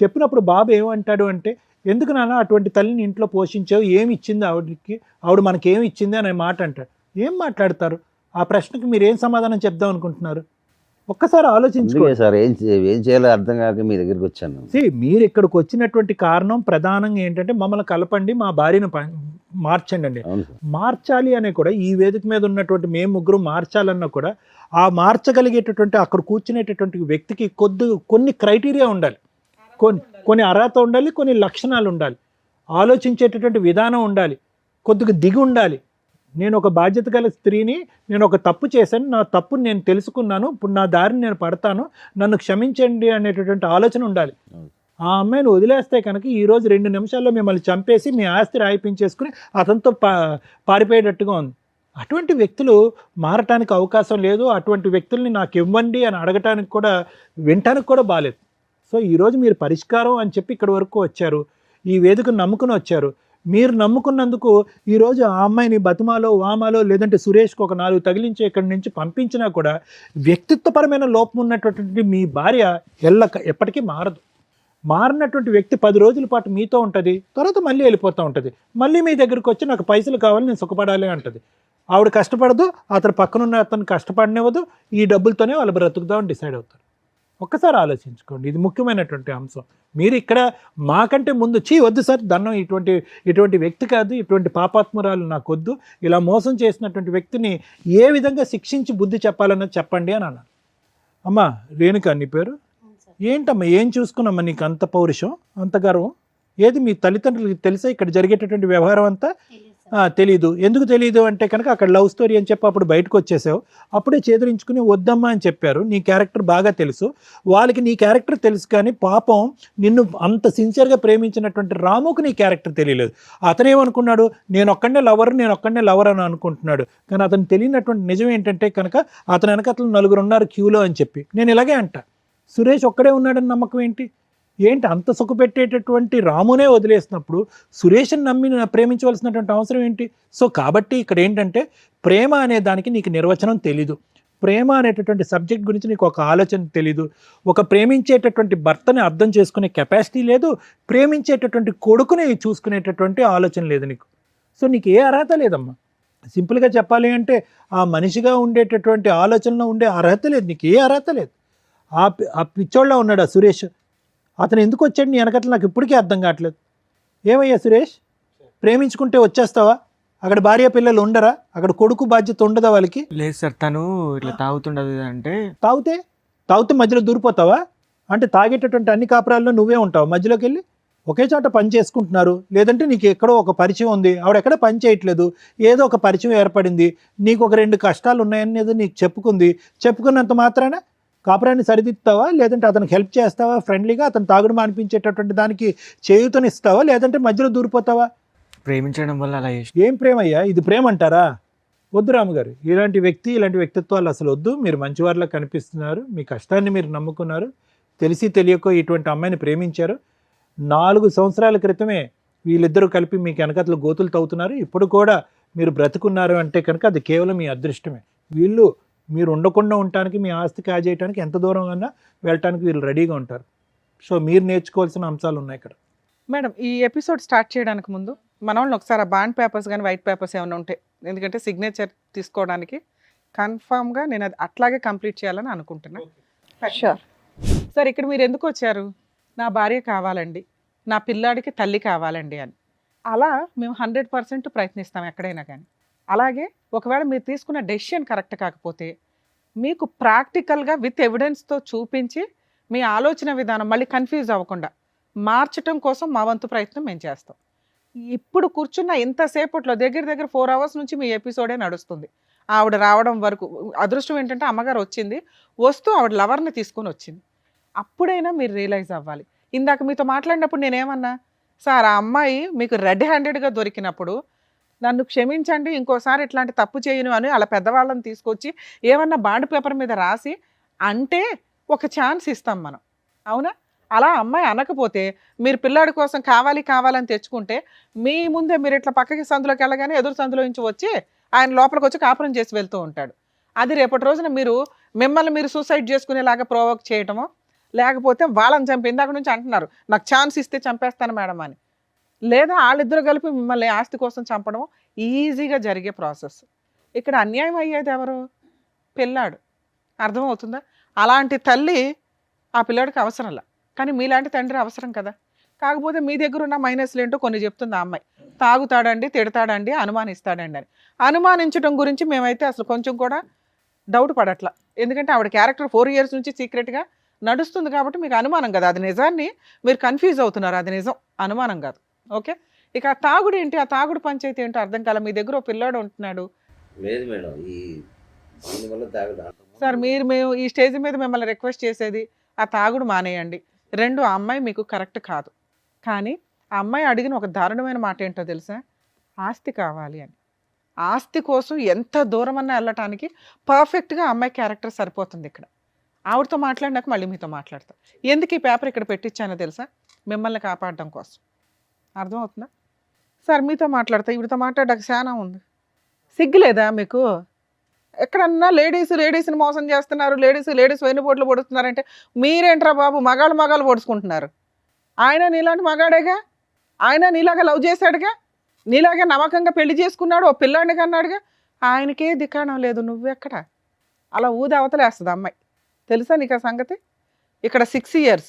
చెప్పినప్పుడు బాబు ఏమంటాడు అంటే, ఎందుకు నాన్న అటువంటి తల్లిని ఇంట్లో పోషించావు, ఏమి ఇచ్చింది ఆవిడకి, ఆవిడ మనకేమి ఇచ్చింది అనే మాట అంటాడు. ఏం మాట్లాడతారు? ఆ ప్రశ్నకి మీరు ఏం సమాధానం చెప్దాం అనుకుంటున్నారు? ఒక్కసారి ఆలోచించుకోండి
సార్. ఏం చేయాలో అర్థం కాక మీ దగ్గరికి వచ్చాను.
మీరు ఇక్కడికి వచ్చినటువంటి కారణం ప్రధానంగా ఏంటంటే మమ్మల్ని కలపండి, మా భార్యను మార్చండి అండి. మార్చాలి అనే కూడా ఈ వేదిక మీద ఉన్నటువంటి మేము ముగ్గురు మార్చాలన్నా కూడా ఆ మార్చగలిగేటటువంటి అక్కడ కూర్చునేటటువంటి వ్యక్తికి కొన్ని క్రైటీరియా ఉండాలి, కొన్ని అర్హత ఉండాలి, కొన్ని లక్షణాలు ఉండాలి, ఆలోచించేటటువంటి విధానం ఉండాలి, కొద్దిగా దిగి ఉండాలి. నేను ఒక బాధ్యత గల స్త్రీని, నేను ఒక తప్పు చేశాను, నా తప్పుని నేను తెలుసుకున్నాను, ఇప్పుడు నా దారిని నేను పడతాను, నన్ను క్షమించండి అనేటటువంటి ఆలోచన ఉండాలి. ఆ అమ్మాయిని వదిలేస్తే కనుక ఈరోజు 2 నిమిషాల్లో మిమ్మల్ని చంపేసి మీ ఆస్తి రాయిపించేసుకుని అతనితో పారిపోయేటట్టుగా ఉంది. అటువంటి వ్యక్తులు మారటానికి అవకాశం లేదు. అటువంటి వ్యక్తుల్ని నాకు ఇవ్వండి అని అడగటానికి కూడా వినటానికి కూడా బాలేదు. సో ఈరోజు మీరు పరిష్కారం అని చెప్పి ఇక్కడి వరకు వచ్చారు, ఈ వేదికను నమ్ముకుని వచ్చారు. మీరు నమ్ముకున్నందుకు ఈరోజు ఆ అమ్మాయిని బతిమాలో వామాలో లేదంటే సురేష్కి ఒక 4 తగిలించి ఇక్కడి నుంచి పంపించినా కూడా వ్యక్తిత్వపరమైన లోపం ఉన్నటువంటి మీ భార్య ఎప్పటికీ మారదు. మారినటువంటి వ్యక్తి 10 రోజుల పాటు మీతో ఉంటుంది, తర్వాత మళ్ళీ వెళ్ళిపోతూ ఉంటుంది. మళ్ళీ మీ దగ్గరికి వచ్చి నాకు పైసలు కావాలి, నేను సుఖపడాలి అంటుంది. ఆవిడ కష్టపడదు, అతను పక్కనున్న అతను కష్టపడనివ్వదు, ఈ డబ్బులతోనే వాళ్ళు బ్రతుకుదామని డిసైడ్ అవుతారు. ఒక్కసారి ఆలోచించుకోండి, ఇది ముఖ్యమైనటువంటి అంశం. మీరు ఇక్కడ మాకంటే ముందు వద్దు సార్ దండం, ఇటువంటి వ్యక్తి కాదు, ఇటువంటి పాపాత్మురాలు నాకు వద్దు, ఇలా మోసం చేసినటువంటి వ్యక్తిని ఏ విధంగా శిక్షించి బుద్ధి చెప్పాలన్నది చెప్పండి అని అన్నారు. అమ్మా రేణుక నీ పేరు ఏంటమ్మా, ఏం చూసుకున్నామ్మా నీకు అంత పౌరుషం, అంత గర్వం? ఏది మీ తల్లిదండ్రులకి తెలుసా ఇక్కడ జరిగేటటువంటి వ్యవహారం అంతా? తెలీదు. ఎందుకు తెలీదు అంటే కనుక అక్కడ లవ్ స్టోరీ అని చెప్పి అప్పుడు బయటకు వచ్చేసావు, అప్పుడే చేదరించుకుని వద్దమ్మా అని చెప్పారు. నీ క్యారెక్టర్ బాగా తెలుసు, వాళ్ళకి నీ క్యారెక్టర్ తెలుసు, కానీ పాపం నిన్ను అంత సిన్సియర్గా ప్రేమించినటువంటి రాముకు నీ క్యారెక్టర్ తెలియలేదు. అతనేమనుకున్నాడు, నేను ఒక్కడే లవర్ అని అనుకుంటున్నాడు. కానీ అతను తెలియనటువంటి నిజం ఏంటంటే కనుక అతని వెనకతలు 4 ఉన్నారు క్యూలో అని చెప్పి. నేను ఇలాగే అంట, సురేష్ ఒక్కడే ఉన్నాడని నమ్మకం ఏంటి అంత సుఖపెట్టేటటువంటి రామునే వదిలేసినప్పుడు సురేష్ని నమ్మి ప్రేమించవలసినటువంటి అవసరం ఏంటి? సో కాబట్టి ఇక్కడ ఏంటంటే ప్రేమ అనే దానికి నీకు నిర్వచనం తెలీదు, ప్రేమ అనేటటువంటి సబ్జెక్ట్ గురించి నీకు ఒక ఆలోచన తెలీదు, ఒక ప్రేమించేటటువంటి భర్తని అర్థం చేసుకునే కెపాసిటీ లేదు, ప్రేమించేటటువంటి కొడుకుని చూసుకునేటటువంటి ఆలోచన లేదు నీకు. సో నీకు ఏ అర్హత లేదమ్మా. సింపుల్గా చెప్పాలి అంటే ఆ మనిషిగా ఉండేటటువంటి ఆలోచనలో ఉండే అర్హత లేదు, నీకు ఏ అర్హత లేదు. ఆ పిచ్చోళ్ళ ఉన్నాడు ఆ సురేష్, అతను ఎందుకు వచ్చాడు నీ వెనకట్ల నాకు ఇప్పటికీ అర్థం కావట్లేదు. ఏమయ్యా సురేష్, ప్రేమించుకుంటే వచ్చేస్తావా? అక్కడ భార్య పిల్లలు ఉండరా? అక్కడ కొడుకు బాధ్యత ఉండదా వాళ్ళకి?
లేదు సార్, తను ఇట్లా తాగుతుండదు అంటే.
తాగితే మధ్యలో దూరిపోతావా? అంటే తాగేటటువంటి అన్ని కాపురాల్లో నువ్వే ఉంటావు మధ్యలోకి వెళ్ళి? ఒకే చోట పని చేసుకుంటున్నారు, లేదంటే నీకు ఎక్కడో ఒక పరిచయం ఉంది, ఆవిడ ఎక్కడ పని చేయట్లేదు, ఏదో ఒక పరిచయం ఏర్పడింది, నీకు ఒక 2 కష్టాలు ఉన్నాయనేది నీకు చెప్పుకున్నంత మాత్రాన కాపురాన్ని సరిదిద్దుతావా? లేదంటే అతనికి హెల్ప్ చేస్తావా? ఫ్రెండ్లీగా అతను తాగుడు మానిపించేటటువంటి దానికి చేయూతనిస్తావా? లేదంటే మధ్యలో దూరిపోతావా?
ప్రేమించడం వల్ల అలా చేసి.
ఏం ప్రేమ అయ్యా ఇది? ప్రేమ అంటారా? వద్దు రాముగారు, ఇలాంటి వ్యక్తిత్వాలు అసలు వద్దు. మీరు మంచివారిలా కనిపిస్తున్నారు, మీ కష్టాన్ని మీరు నమ్ముకున్నారు, తెలిసి తెలియకో ఇటువంటి అమ్మాయిని ప్రేమించారు. 4 సంవత్సరాల క్రితమే వీళ్ళిద్దరూ కలిపి మీకు వెనకతలు గోతులు తవ్వుతున్నారు, ఇప్పుడు కూడా మీరు బ్రతుకున్నారు అంటే కనుక అది కేవలం మీ అదృష్టమే. మీరు ఉండకుండా ఉండటానికి, మీ ఆస్తి కాజేయడానికి ఎంత దూరం అన్నా వెళ్ళటానికి వీళ్ళు రెడీగా ఉంటారు. సో మీరు నేర్చుకోవాల్సిన అంశాలు ఉన్నాయి ఇక్కడ.
మేడం, ఈ ఎపిసోడ్ స్టార్ట్ చేయడానికి ముందు మన వాళ్ళని ఒకసారి ఆ బాండ్ పేపర్స్ కానీ వైట్ పేపర్స్ ఏమైనా ఉంటాయి, ఎందుకంటే సిగ్నేచర్ తీసుకోవడానికి కన్ఫామ్గా నేను అది అట్లాగే కంప్లీట్ చేయాలని అనుకుంటున్నా.
షూర్.
సార్, ఇక్కడ మీరు ఎందుకు వచ్చారు? నా భార్య కావాలండి, నా పిల్లాడికి తల్లి కావాలండి అని. అలా మేము 100% ప్రయత్నిస్తాం ఎక్కడైనా కానీ. అలాగే ఒకవేళ మీరు తీసుకున్న డెసిషన్ కరెక్ట్ కాకపోతే మీకు ప్రాక్టికల్గా విత్ ఎవిడెన్స్తో చూపించి మీ ఆలోచన విధానం మళ్ళీ కన్ఫ్యూజ్ అవ్వకుండా మార్చటం కోసం మా వంతు ప్రయత్నం మేము చేస్తాం. ఇప్పుడు కూర్చున్న ఇంతసేపట్లో దగ్గర 4 hours నుంచి మీ ఎపిసోడే నడుస్తుంది. ఆవిడ రావడం వరకు అదృష్టం ఏంటంటే అమ్మగారు వచ్చింది, వస్తూ ఆవిడ లవర్ని తీసుకొని వచ్చింది. అప్పుడైనా మీరు రియలైజ్ అవ్వాలి. ఇందాక మీతో మాట్లాడినప్పుడు నేనేమన్నా, సార్ ఆ అమ్మాయి మీకు రెడ్ హ్యాండెడ్గా దొరికినప్పుడు నన్ను క్షమించండి, ఇంకోసారి ఇట్లాంటి తప్పు చేయను అని అలా పెద్దవాళ్ళని తీసుకొచ్చి ఏమన్నా బాండ్ పేపర్ మీద రాసి అంటే ఒక ఛాన్స్ ఇస్తాం మనం, అవునా? అలా అమ్మాయి అనకపోతే మీరు పిల్లాడి కోసం కావాలని తెచ్చుకుంటే మీ ముందే మీరు ఇట్లా పక్కకి సందులోకి వెళ్ళగానే ఎదురు సందులో నుంచి వచ్చి ఆయన లోపలికి వచ్చి కాపురం చేసి వెళ్తూ ఉంటాడు. అది రేపటి రోజున మిమ్మల్ని మీరు సూసైడ్ చేసుకునేలాగా ప్రొవోక్ చేయటమో, లేకపోతే వాళ్ళని చంపి ఇందాక నుంచి అంటున్నారు నాకు ఛాన్స్ ఇస్తే చంపేస్తాను మేడం అని, లేదా వాళ్ళిద్దరు కలిపి మిమ్మల్ని ఆస్తి కోసం చంపడం ఈజీగా జరిగే ప్రాసెస్. ఇక్కడ అన్యాయం అయ్యేది ఎవరు? పిల్లాడు. అర్థమవుతుందా? అలాంటి తల్లి ఆ పిల్లాడికి అవసరంలా, కానీ మీలాంటి తండ్రి అవసరం కదా. కాకపోతే మీ దగ్గర ఉన్న మైనస్లు ఏంటో కొన్ని చెప్తుంది ఆ అమ్మాయి. తాగుతాడండి, తిడతాడండి, అనుమానిస్తాడండి అని. అనుమానించడం గురించి మేమైతే అసలు కొంచెం కూడా డౌట్ పడట్లా, ఎందుకంటే ఆవిడ క్యారెక్టర్ 4 years నుంచి సీక్రెట్గా నడుస్తుంది కాబట్టి మీకు అనుమానం కదా. అది నిజాన్ని మీరు కన్ఫ్యూజ్ అవుతున్నారు, అది నిజం, అనుమానం కాదు. ఓకే, ఇక ఆ తాగుడు ఏంటి, ఆ తాగుడు పంచాయతీ ఏంటో అర్థం కాల. మీ దగ్గర ఓ పిల్లాడు ఉంటున్నాడు.
లేదు మేడం, దీనివల్ల తాగుడు.
సార్ మేము ఈ స్టేజ్ మీద మిమ్మల్ని రిక్వెస్ట్ చేసేది ఆ తాగుడు మానేయండి. రెండు, ఆ అమ్మాయి మీకు కరెక్ట్ కాదు. కానీ ఆ అమ్మాయి అడిగిన ఒక దారుణమైన మాట ఏంటో తెలుసా? ఆస్తి కావాలి అని. ఆస్తి కోసం ఎంత దూరమన్నా వెళ్ళటానికి పర్ఫెక్ట్గా అమ్మాయి క్యారెక్టర్ సరిపోతుంది ఇక్కడ. ఆవిడతో మాట్లాడినాక మళ్ళీ మీతో మాట్లాడతా. ఎందుకు ఈ పేపర్ ఇక్కడ పెట్టించానో తెలుసా? మిమ్మల్ని కాపాడడం కోసం. అర్థమవుతుందా? సార్ మీతో మాట్లాడతా, ఈవిడతో మాట్లాడడానికి చాలా ఉంది. సిగ్గులేదా మీకు? ఎక్కడన్నా లేడీస్ని మోసం చేస్తున్నారు, లేడీస్ వెన్నుపోట్లు పొడుస్తున్నారంటే మీరేంట్రా బాబు మగాళ్ళు పొడుచుకుంటున్నారు? ఆయన నీలాంటి మగాడేగా, ఆయన నీలాగా లవ్ చేశాడుగా, నీలాగా నమ్మకంగా పెళ్లి చేసుకున్నాడు, ఓ పిల్లాడిని కన్నాడుగా. ఆయనకే దిక్కాణం లేదు, నువ్వెక్కడ? అలా ఊది అవతలేస్తుంది అమ్మాయి. తెలుసా నీకు ఆ సంగతి? ఇక్కడ 6 years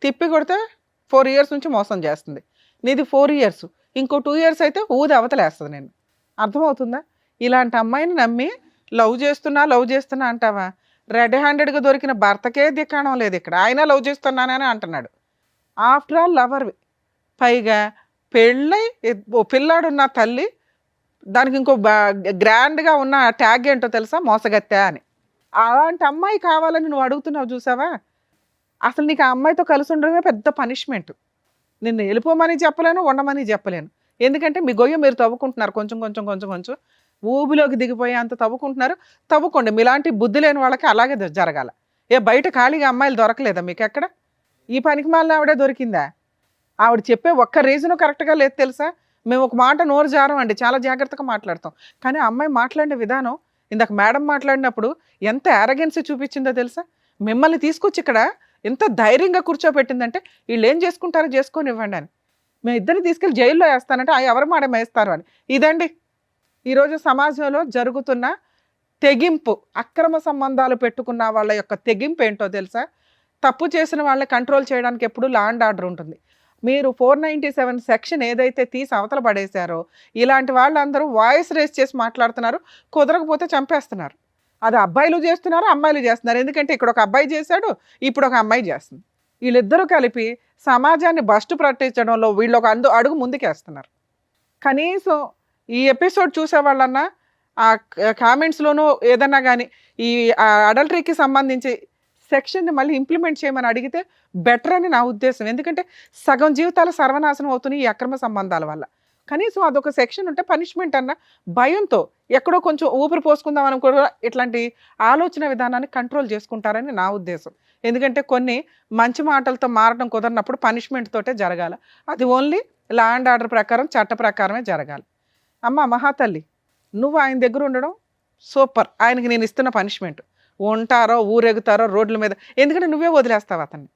తిప్పి కొడితే 4 years నుంచి మోసం చేస్తుంది. నీది 4 years, ఇంకో 2 years అయితే ఊది అవతలేస్తుంది నేను. అర్థమవుతుందా? ఇలాంటి అమ్మాయిని నమ్మి లవ్ చేస్తున్నా అంటావా? రెడ్ హ్యాండెడ్గా దొరికిన భర్తకే దిక్కాణం లేదు ఇక్కడ. ఆయన లవ్ చేస్తున్నానని అంటున్నాడు. ఆఫ్టర్ ఆల్ లవర్వి. పైగా పెళ్ళై ఓ పిల్లాడున్న తల్లి, దానికి ఇంకో గ్రాండ్గా ఉన్న ట్యాగ్ ఏంటో తెలుసా? మోసగత్తె అని. అలాంటి అమ్మాయి కావాలని నువ్వు అడుగుతున్నావు చూసావా? అసలు నీకు ఆ అమ్మాయితో కలిసి ఉండడమే పెద్ద పనిష్మెంట్. నిన్ను వెళ్ళిపోమని చెప్పలేను, ఉండమని చెప్పలేను. ఎందుకంటే మీ గొయ్య మీరు తవ్వుకుంటున్నారు, కొంచెం ఊబిలోకి దిగిపోయి అంత తవ్వుకుంటున్నారు. తవ్వుకోండి, మీలాంటి బుద్ధి లేని వాళ్ళకి అలాగే జరగాల. బయట ఖాళీగా అమ్మాయిలు దొరకలేదా మీకు ఎక్కడ? ఈ పనికి మాలిన ఆవిడే దొరికిందా? ఆవిడ చెప్పే ఒక్క రీజను కరెక్ట్గా లేదు తెలుసా? మేము ఒక మాట నోరు జారం అండి, చాలా జాగ్రత్తగా మాట్లాడతాం. కానీ ఆ అమ్మాయి మాట్లాడిన విధానం, ఇందాక మేడం మాట్లాడినప్పుడు ఎంత యారగెన్సీ చూపించిందో తెలుసా? మిమ్మల్ని తీసుకొచ్చి ఇక్కడ ఎంత ధైర్యంగా కూర్చోబెట్టిందంటే, వీళ్ళు ఏం చేసుకుంటారో చేసుకొని ఇవ్వండి అని. మేము ఇద్దరిని తీసుకెళ్ళి జైల్లో వేస్తానంటే ఎవరు మేడం వేస్తారు అని. ఇదండి ఈరోజు సమాజంలో జరుగుతున్న తెగింపు. అక్రమ సంబంధాలు పెట్టుకున్న వాళ్ళ యొక్క తెగింపు ఏంటో తెలుసా? తప్పు చేసిన వాళ్ళని కంట్రోల్ చేయడానికి ఎప్పుడు లా అండ్ ఆర్డర్ ఉంటుంది. మీరు 497 సెక్షన్ ఏదైతే తీసి అవతల పడేశారో, ఇలాంటి వాళ్ళందరూ వాయిస్ రేస్ చేసి మాట్లాడుతున్నారు, కుదరకపోతే చంపేస్తున్నారు. అది అబ్బాయిలు చేస్తున్నారు, అమ్మాయిలు చేస్తున్నారు. ఎందుకంటే ఇక్కడ ఒక అబ్బాయి చేశాడు, ఇప్పుడు ఒక అమ్మాయి చేస్తుంది. వీళ్ళిద్దరూ కలిపి సమాజాన్ని బస్టు పట్టించడంలో వీళ్ళు ఒక అడుగు ముందుకేస్తున్నారు. కనీసం ఈ ఎపిసోడ్ చూసే వాళ్ళన్నా ఆ కామెంట్స్లోనూ ఏదన్నా కానీ ఈ అడల్టరీకి సంబంధించి సెక్షన్ని మళ్ళీ ఇంప్లిమెంట్ చేయమని అడిగితే బెటర్ అని నా ఉద్దేశం. ఎందుకంటే సగం జీవితాలు సర్వనాశనం అవుతున్నాయి ఈ అక్రమ సంబంధాల వల్ల. కనీసం అదొక సెక్షన్ ఉంటే పనిష్మెంట్ అన్న భయంతో ఎక్కడో కొంచెం ఊపిరి పోసుకుందాం అని కూడా ఇట్లాంటి ఆలోచన విధానాన్ని కంట్రోల్ చేసుకుంటారని నా ఉద్దేశం. ఎందుకంటే కొన్ని మంచి మాటలతో మారడం కుదరినప్పుడు పనిష్మెంట్ తోటే జరగాలి. అది ఓన్లీ లా అండ్ ఆర్డర్ ప్రకారం, చట్ట ప్రకారమే జరగాలి. అమ్మ మహాతల్లి, నువ్వు ఆయన దగ్గర ఉండడం సూపర్. ఆయనకి నేను ఇస్తున్న పనిష్మెంట్. ఉంటారో ఊరెగుతారో రోడ్ల మీద, ఎందుకంటే నువ్వే వదిలేస్తావు అతన్ని.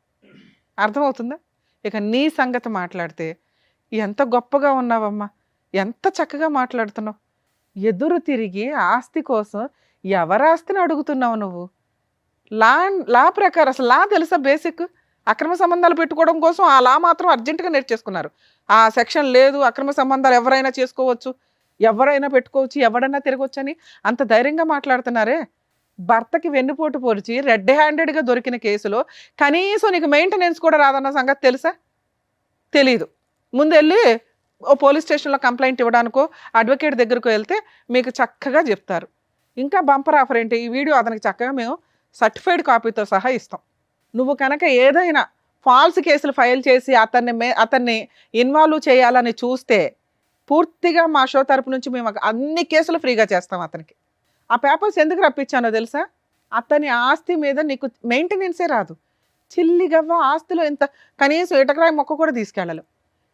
అర్థమవుతుందా? ఇక నీ సంగతి మాట్లాడితే, ఎంత గొప్పగా ఉన్నావమ్మా, ఎంత చక్కగా మాట్లాడుతున్నావు. ఎదురు తిరిగి ఆస్తి కోసం ఎవరి ఆస్తిని అడుగుతున్నావు నువ్వు? లా ప్రకారం అసలు లా తెలుసా? బేసిక్ అక్రమ సంబంధాలు పెట్టుకోవడం కోసం ఆ లా మాత్రం అర్జెంటుగా నేర్చేసుకున్నారు. ఆ సెక్షన్ లేదు, అక్రమ సంబంధాలు ఎవరైనా చేసుకోవచ్చు, ఎవరైనా పెట్టుకోవచ్చు, ఎవరైనా తిరగవచ్చు అని అంత ధైర్యంగా మాట్లాడుతున్నారే. భర్తకి వెన్నుపోటు పొడిచి రెడ్ హ్యాండెడ్గా దొరికిన కేసులో కనీసం నీకు మెయింటెనెన్స్ కూడా రాదన్న సంగతి తెలుసా? తెలీదు. ముందు వెళ్ళి ఓ పోలీస్ స్టేషన్లో కంప్లైంట్ ఇవ్వడానికో అడ్వకేట్ దగ్గరకు వెళ్తే మీకు చక్కగా చెప్తారు. ఇంకా బంపర్ ఆఫర్ ఏంటి, ఈ వీడియో అతనికి చక్కగా మేము సర్టిఫైడ్ కాపీతో సహా ఇస్తాం. నువ్వు కనుక ఏదైనా ఫాల్స్ కేసులు ఫైల్ చేసి అతన్ని ఇన్వాల్వ్ చేయాలని చూస్తే పూర్తిగా మా షో తరపు నుంచి మేము అన్ని కేసులు ఫ్రీగా చేస్తాం అతనికి. ఆ పేపర్స్ ఎందుకు రప్పించానో తెలుసా? అతని ఆస్తి మీద నీకు మెయింటెనెన్సే రాదు. చిల్లిగవ్వ ఆస్తిలో ఎంత కనీసం ఇటకరాయి మొక్క కూడా తీసుకెళ్ళలేవు.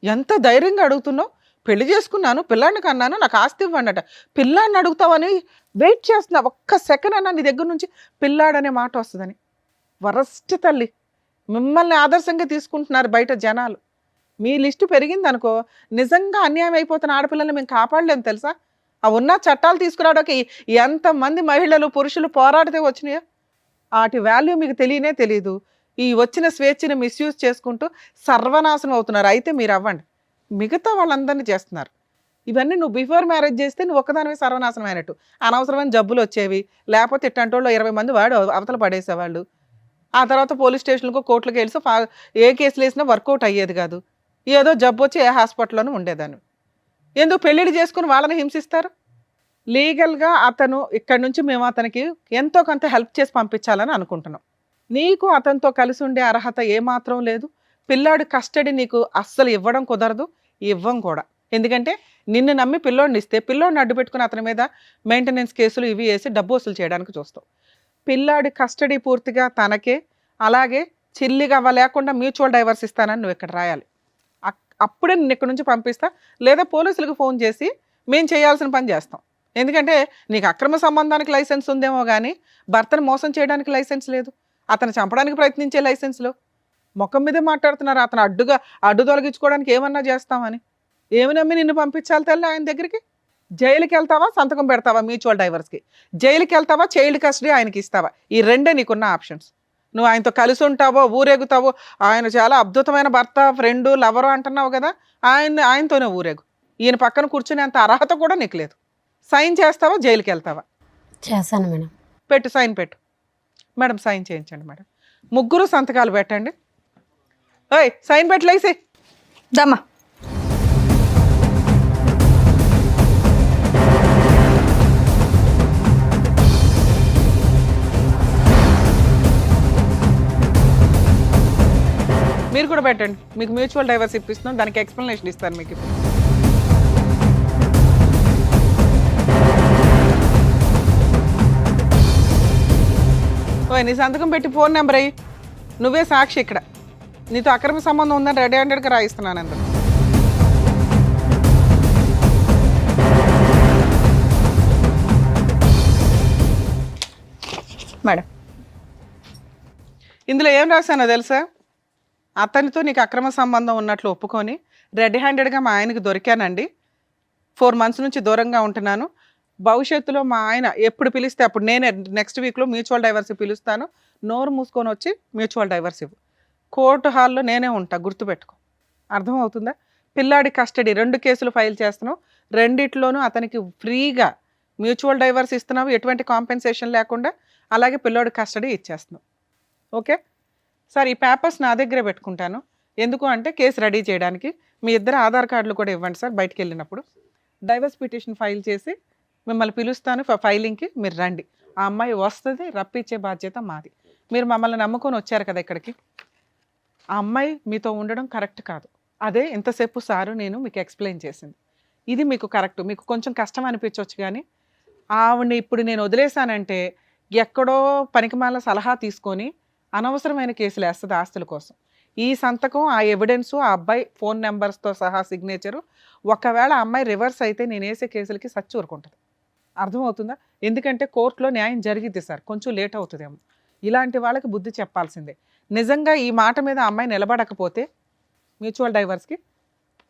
ఎంత ధైర్యంగా అడుగుతున్నావు? పెళ్లి చేసుకున్నాను, పిల్లాడిని కన్నాను, నాకు ఆస్తి ఇవ్వండి అట. పిల్లాడిని అడుగుతావని వెయిట్ చేస్తున్నా. ఒక్క సెకండ్ అన్నా నీ దగ్గర నుంచి పిల్లాడనే మాట వస్తుందని. వరస్ట్ తల్లి, మిమ్మల్ని ఆదర్శంగా తీసుకుంటున్నారు బయట జనాలు. మీ లిస్టు పెరిగింది అనుకో, నిజంగా అన్యాయం అయిపోతున్న ఆడపిల్లల్ని మేము కాపాడలేము తెలుసా? ఆ ఉన్న చట్టాలు తీసుకురావడానికి ఎంతమంది మహిళలు పురుషులు పోరాడితే వచ్చినాయో వాటి వాల్యూ మీకు తెలియనే తెలీదు. ఈ వచ్చిన స్వేచ్ఛని మిస్యూజ్ చేసుకుంటూ సర్వనాశనం అవుతున్నారు. అయితే మీరు అవ్వండి, మిగతా వాళ్ళందరినీ చేస్తున్నారు. ఇవన్నీ నువ్వు బిఫోర్ మ్యారేజ్ చేస్తే నువ్వు ఒక్కదానివే సర్వనాశనం అయినట్టు. అనవసరమైన జబ్బులు వచ్చేవి, లేకపోతే ఇట్లాంటి వాళ్ళు 20 మంది వాడు అవతల పడేసేవాళ్ళు. ఆ తర్వాత పోలీస్ స్టేషన్లకు కోర్టులకు వెళ్ళి ఏ కేసులు వేసినా వర్కౌట్ అయ్యేది కాదు. ఏదో జబ్బు వచ్చి ఏ హాస్పిటల్లోనూ ఉండేదాన్ని. ఎందుకు పెళ్ళిళ్ళు చేసుకుని వాళ్ళని హింసిస్తారు? లీగల్గా అతను ఇక్కడి నుంచి మేము అతనికి ఎంతో కొంత హెల్ప్ చేసి పంపించాలని అనుకుంటున్నాం. నీకు అతనితో కలిసి ఉండే అర్హత ఏమాత్రం లేదు. పిల్లాడి కస్టడీ నీకు అస్సలు ఇవ్వడం కుదరదు, ఇవ్వం కూడా. ఎందుకంటే నిన్ను నమ్మి పిల్లోడిని ఇస్తే పిల్లోడిని అడ్డు పెట్టుకుని అతని మీద మెయింటెనెన్స్ కేసులు ఇవి వేసి డబ్బు వసూలు చేయడానికి చూస్తావు. పిల్లాడి కస్టడీ పూర్తిగా తనకే, అలాగే చిల్లిగా లేకుండా మ్యూచువల్ డైవర్స్ ఇస్తానని నువ్వు ఇక్కడ రాయాలి. అప్పుడే నిన్ను ఇక్కడ నుంచి పంపిస్తా, లేదా పోలీసులకు ఫోన్ చేసి మేము చేయాల్సిన పని చేస్తాం. ఎందుకంటే నీకు అక్రమ సంబంధానికి లైసెన్స్ ఉందేమో కానీ భర్తను మోసం చేయడానికి లైసెన్స్ లేదు, అతను చంపడానికి ప్రయత్నించే లైసెన్స్లో. ముఖం మీదే మాట్లాడుతున్నారు, అతను అడ్డు తొలగించుకోవడానికి ఏమన్నా చేస్తామని. ఏమి నమ్మి నిన్ను పంపించాలి తల్లి ఆయన దగ్గరికి? జైలుకి వెళ్తావా, సంతకం పెడతావా మ్యూచువల్ డైవర్స్కి? జైలుకి వెళ్తావా, చైల్డ్ కస్టడీ ఆయనకి ఇస్తావా? ఈ రెండే నీకున్న ఆప్షన్స్. నువ్వు ఆయనతో కలిసి ఉంటావో, ఊరేగుతావో, ఆయన చాలా అద్భుతమైన భర్త, ఫ్రెండు, లవరు అంటున్నావు కదా, ఆయనతోనే ఊరేగు. ఈయన పక్కన కూర్చునే అంత అర్హత కూడా నీకు లేదు. సైన్ చేస్తావా, జైలుకి వెళ్తావా?
చేశాను మేడం.
పెట్టు, సైన్ పెట్టు మేడం. సైన్ చేయించండి మేడం. ముగ్గురు సంతకాలు పెట్టండి. ఓయ్ సైన్ పెట్టలేసి
దమ్మా.
మీరు కూడా పెట్టండి. మీకు మ్యూచువల్ డైవర్స్ ఇప్పిస్తున్నాం, దానికి ఎక్స్ప్లెనేషన్ ఇస్తాను మీకు. ఓయ్ నీ సంతకం పెట్టి ఫోన్ నెంబర్ అయ్యి, నువ్వే సాక్షి ఇక్కడ. నీతో అక్రమ సంబంధం ఉందని రెడీ హ్యాండెడ్గా రాయిస్తున్నాను అందరూ.
మేడం
ఇందులో ఏం రాశానో తెలుసా? అతనితో నీకు అక్రమ సంబంధం ఉన్నట్లు ఒప్పుకొని రెడ్ హ్యాండెడ్గా మా ఆయనకి దొరికానండి, 4 months నుంచి దూరంగా ఉంటున్నాను. భవిష్యత్తులో మా ఆయన ఎప్పుడు పిలిస్తే అప్పుడు నేనే నెక్స్ట్ వీక్లో మ్యూచువల్ డైవర్స్ పిలుస్తాను. నోరు మూసుకొని వచ్చి మ్యూచువల్ డైవర్స్ ఇవ్వు. కోర్టు హాల్లో నేనే ఉంటా, గుర్తుపెట్టుకో. అర్థమవుతుందా? పిల్లాడి కస్టడీ 2 కేసులు ఫైల్ చేస్తున్నావు, రెండిట్లోనూ అతనికి ఫ్రీగా మ్యూచువల్ డైవర్స్ ఇస్తున్నావు, ఎటువంటి కాంపెన్సేషన్ లేకుండా. అలాగే పిల్లాడి కస్టడీ ఇచ్చేస్తున్నావు. ఓకే సార్, ఈ పేపర్స్ నా దగ్గరే పెట్టుకుంటాను. ఎందుకు అంటే కేసు రెడీ చేయడానికి. మీ ఇద్దరు ఆధార్ కార్డులు కూడా ఇవ్వండి సార్. బయటికి వెళ్ళినప్పుడు డైవర్స్ పిటిషన్ ఫైల్ చేసి మిమ్మల్ని పిలుస్తాను ఫైలింగ్కి, మీరు రండి. ఆ అమ్మాయి వస్తుంది, రప్పించే బాధ్యత మాది. మీరు మమ్మల్ని నమ్ముకొని వచ్చారు కదా ఇక్కడికి. ఆ అమ్మాయి మీతో ఉండడం కరెక్ట్ కాదు. అదే ఇంతసేపు సారు నేను మీకు ఎక్స్ప్లెయిన్ చేసింది. ఇది మీకు కరెక్ట్. మీకు కొంచెం కష్టం అనిపించవచ్చు, కానీ ఆవిడని ఇప్పుడు నేను వదిలేశానంటే ఎక్కడో పనికిమాల సలహా తీసుకొని అనవసరమైన కేసులు వేస్తుంది ఆస్తుల కోసం. ఈ సంతకం, ఆ ఎవిడెన్సు, ఆ అబ్బాయి ఫోన్ నెంబర్స్తో సహా సిగ్నేచరు, ఒకవేళ ఆ అమ్మాయి రివర్స్ అయితే నేను వేసే కేసులకి సచ్చి ఊరుకుంటుంది. అర్థమవుతుందా? ఎందుకంటే కోర్టులో న్యాయం జరిగిద్ది సార్, కొంచెం లేట్ అవుతుందేమో. ఇలాంటి వాళ్ళకి బుద్ధి చెప్పాల్సిందే. నిజంగా ఈ మాట మీద ఆ అమ్మాయి నిలబడకపోతే మ్యూచువల్ డైవర్స్కి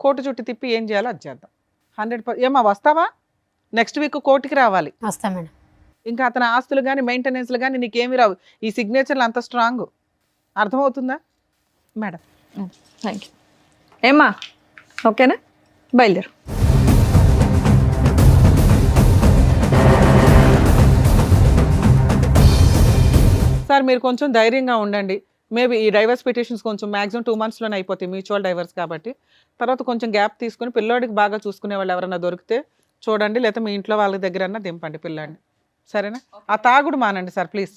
కోర్టు చుట్టూ తిప్పి ఏం చేయాలో అది చేద్దాం. 100%. ఏమా వస్తావా? నెక్స్ట్ వీక్ కోర్టుకి రావాలి.
వస్తా మేడం.
ఇంకా అతని ఆస్తులు కానీ మెయింటెనెన్స్లు కానీ నీకేమి రావు. ఈ సిగ్నేచర్లు అంత స్ట్రాంగ్. అర్థమవుతుందా మేడం?
Thank you. ఏమ్మా ఓకేనా? బయలుదేరు.
సార్ మీరు కొంచెం ధైర్యంగా ఉండండి. మేబీ ఈ డైవర్స్ పిటిషన్స్ కొంచెం మ్యాక్సిమం 2 monthsలోనే అయిపోతాయి, మ్యూచువల్ డైవర్స్ కాబట్టి. తర్వాత కొంచెం గ్యాప్ తీసుకుని పిల్లోడికి బాగా చూసుకునే వాళ్ళు ఎవరైనా దొరికితే చూడండి, లేకపోతే మీ ఇంట్లో వాళ్ళ దగ్గర దింపండి పిల్లాడిని. సరేనా? ఆ తాగుడు మానండి sir please.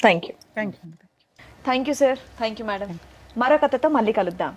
Thank you.
Thank you.
Thank you sir. Thank you madam. మరో కథతో మళ్ళీ కలుద్దాం.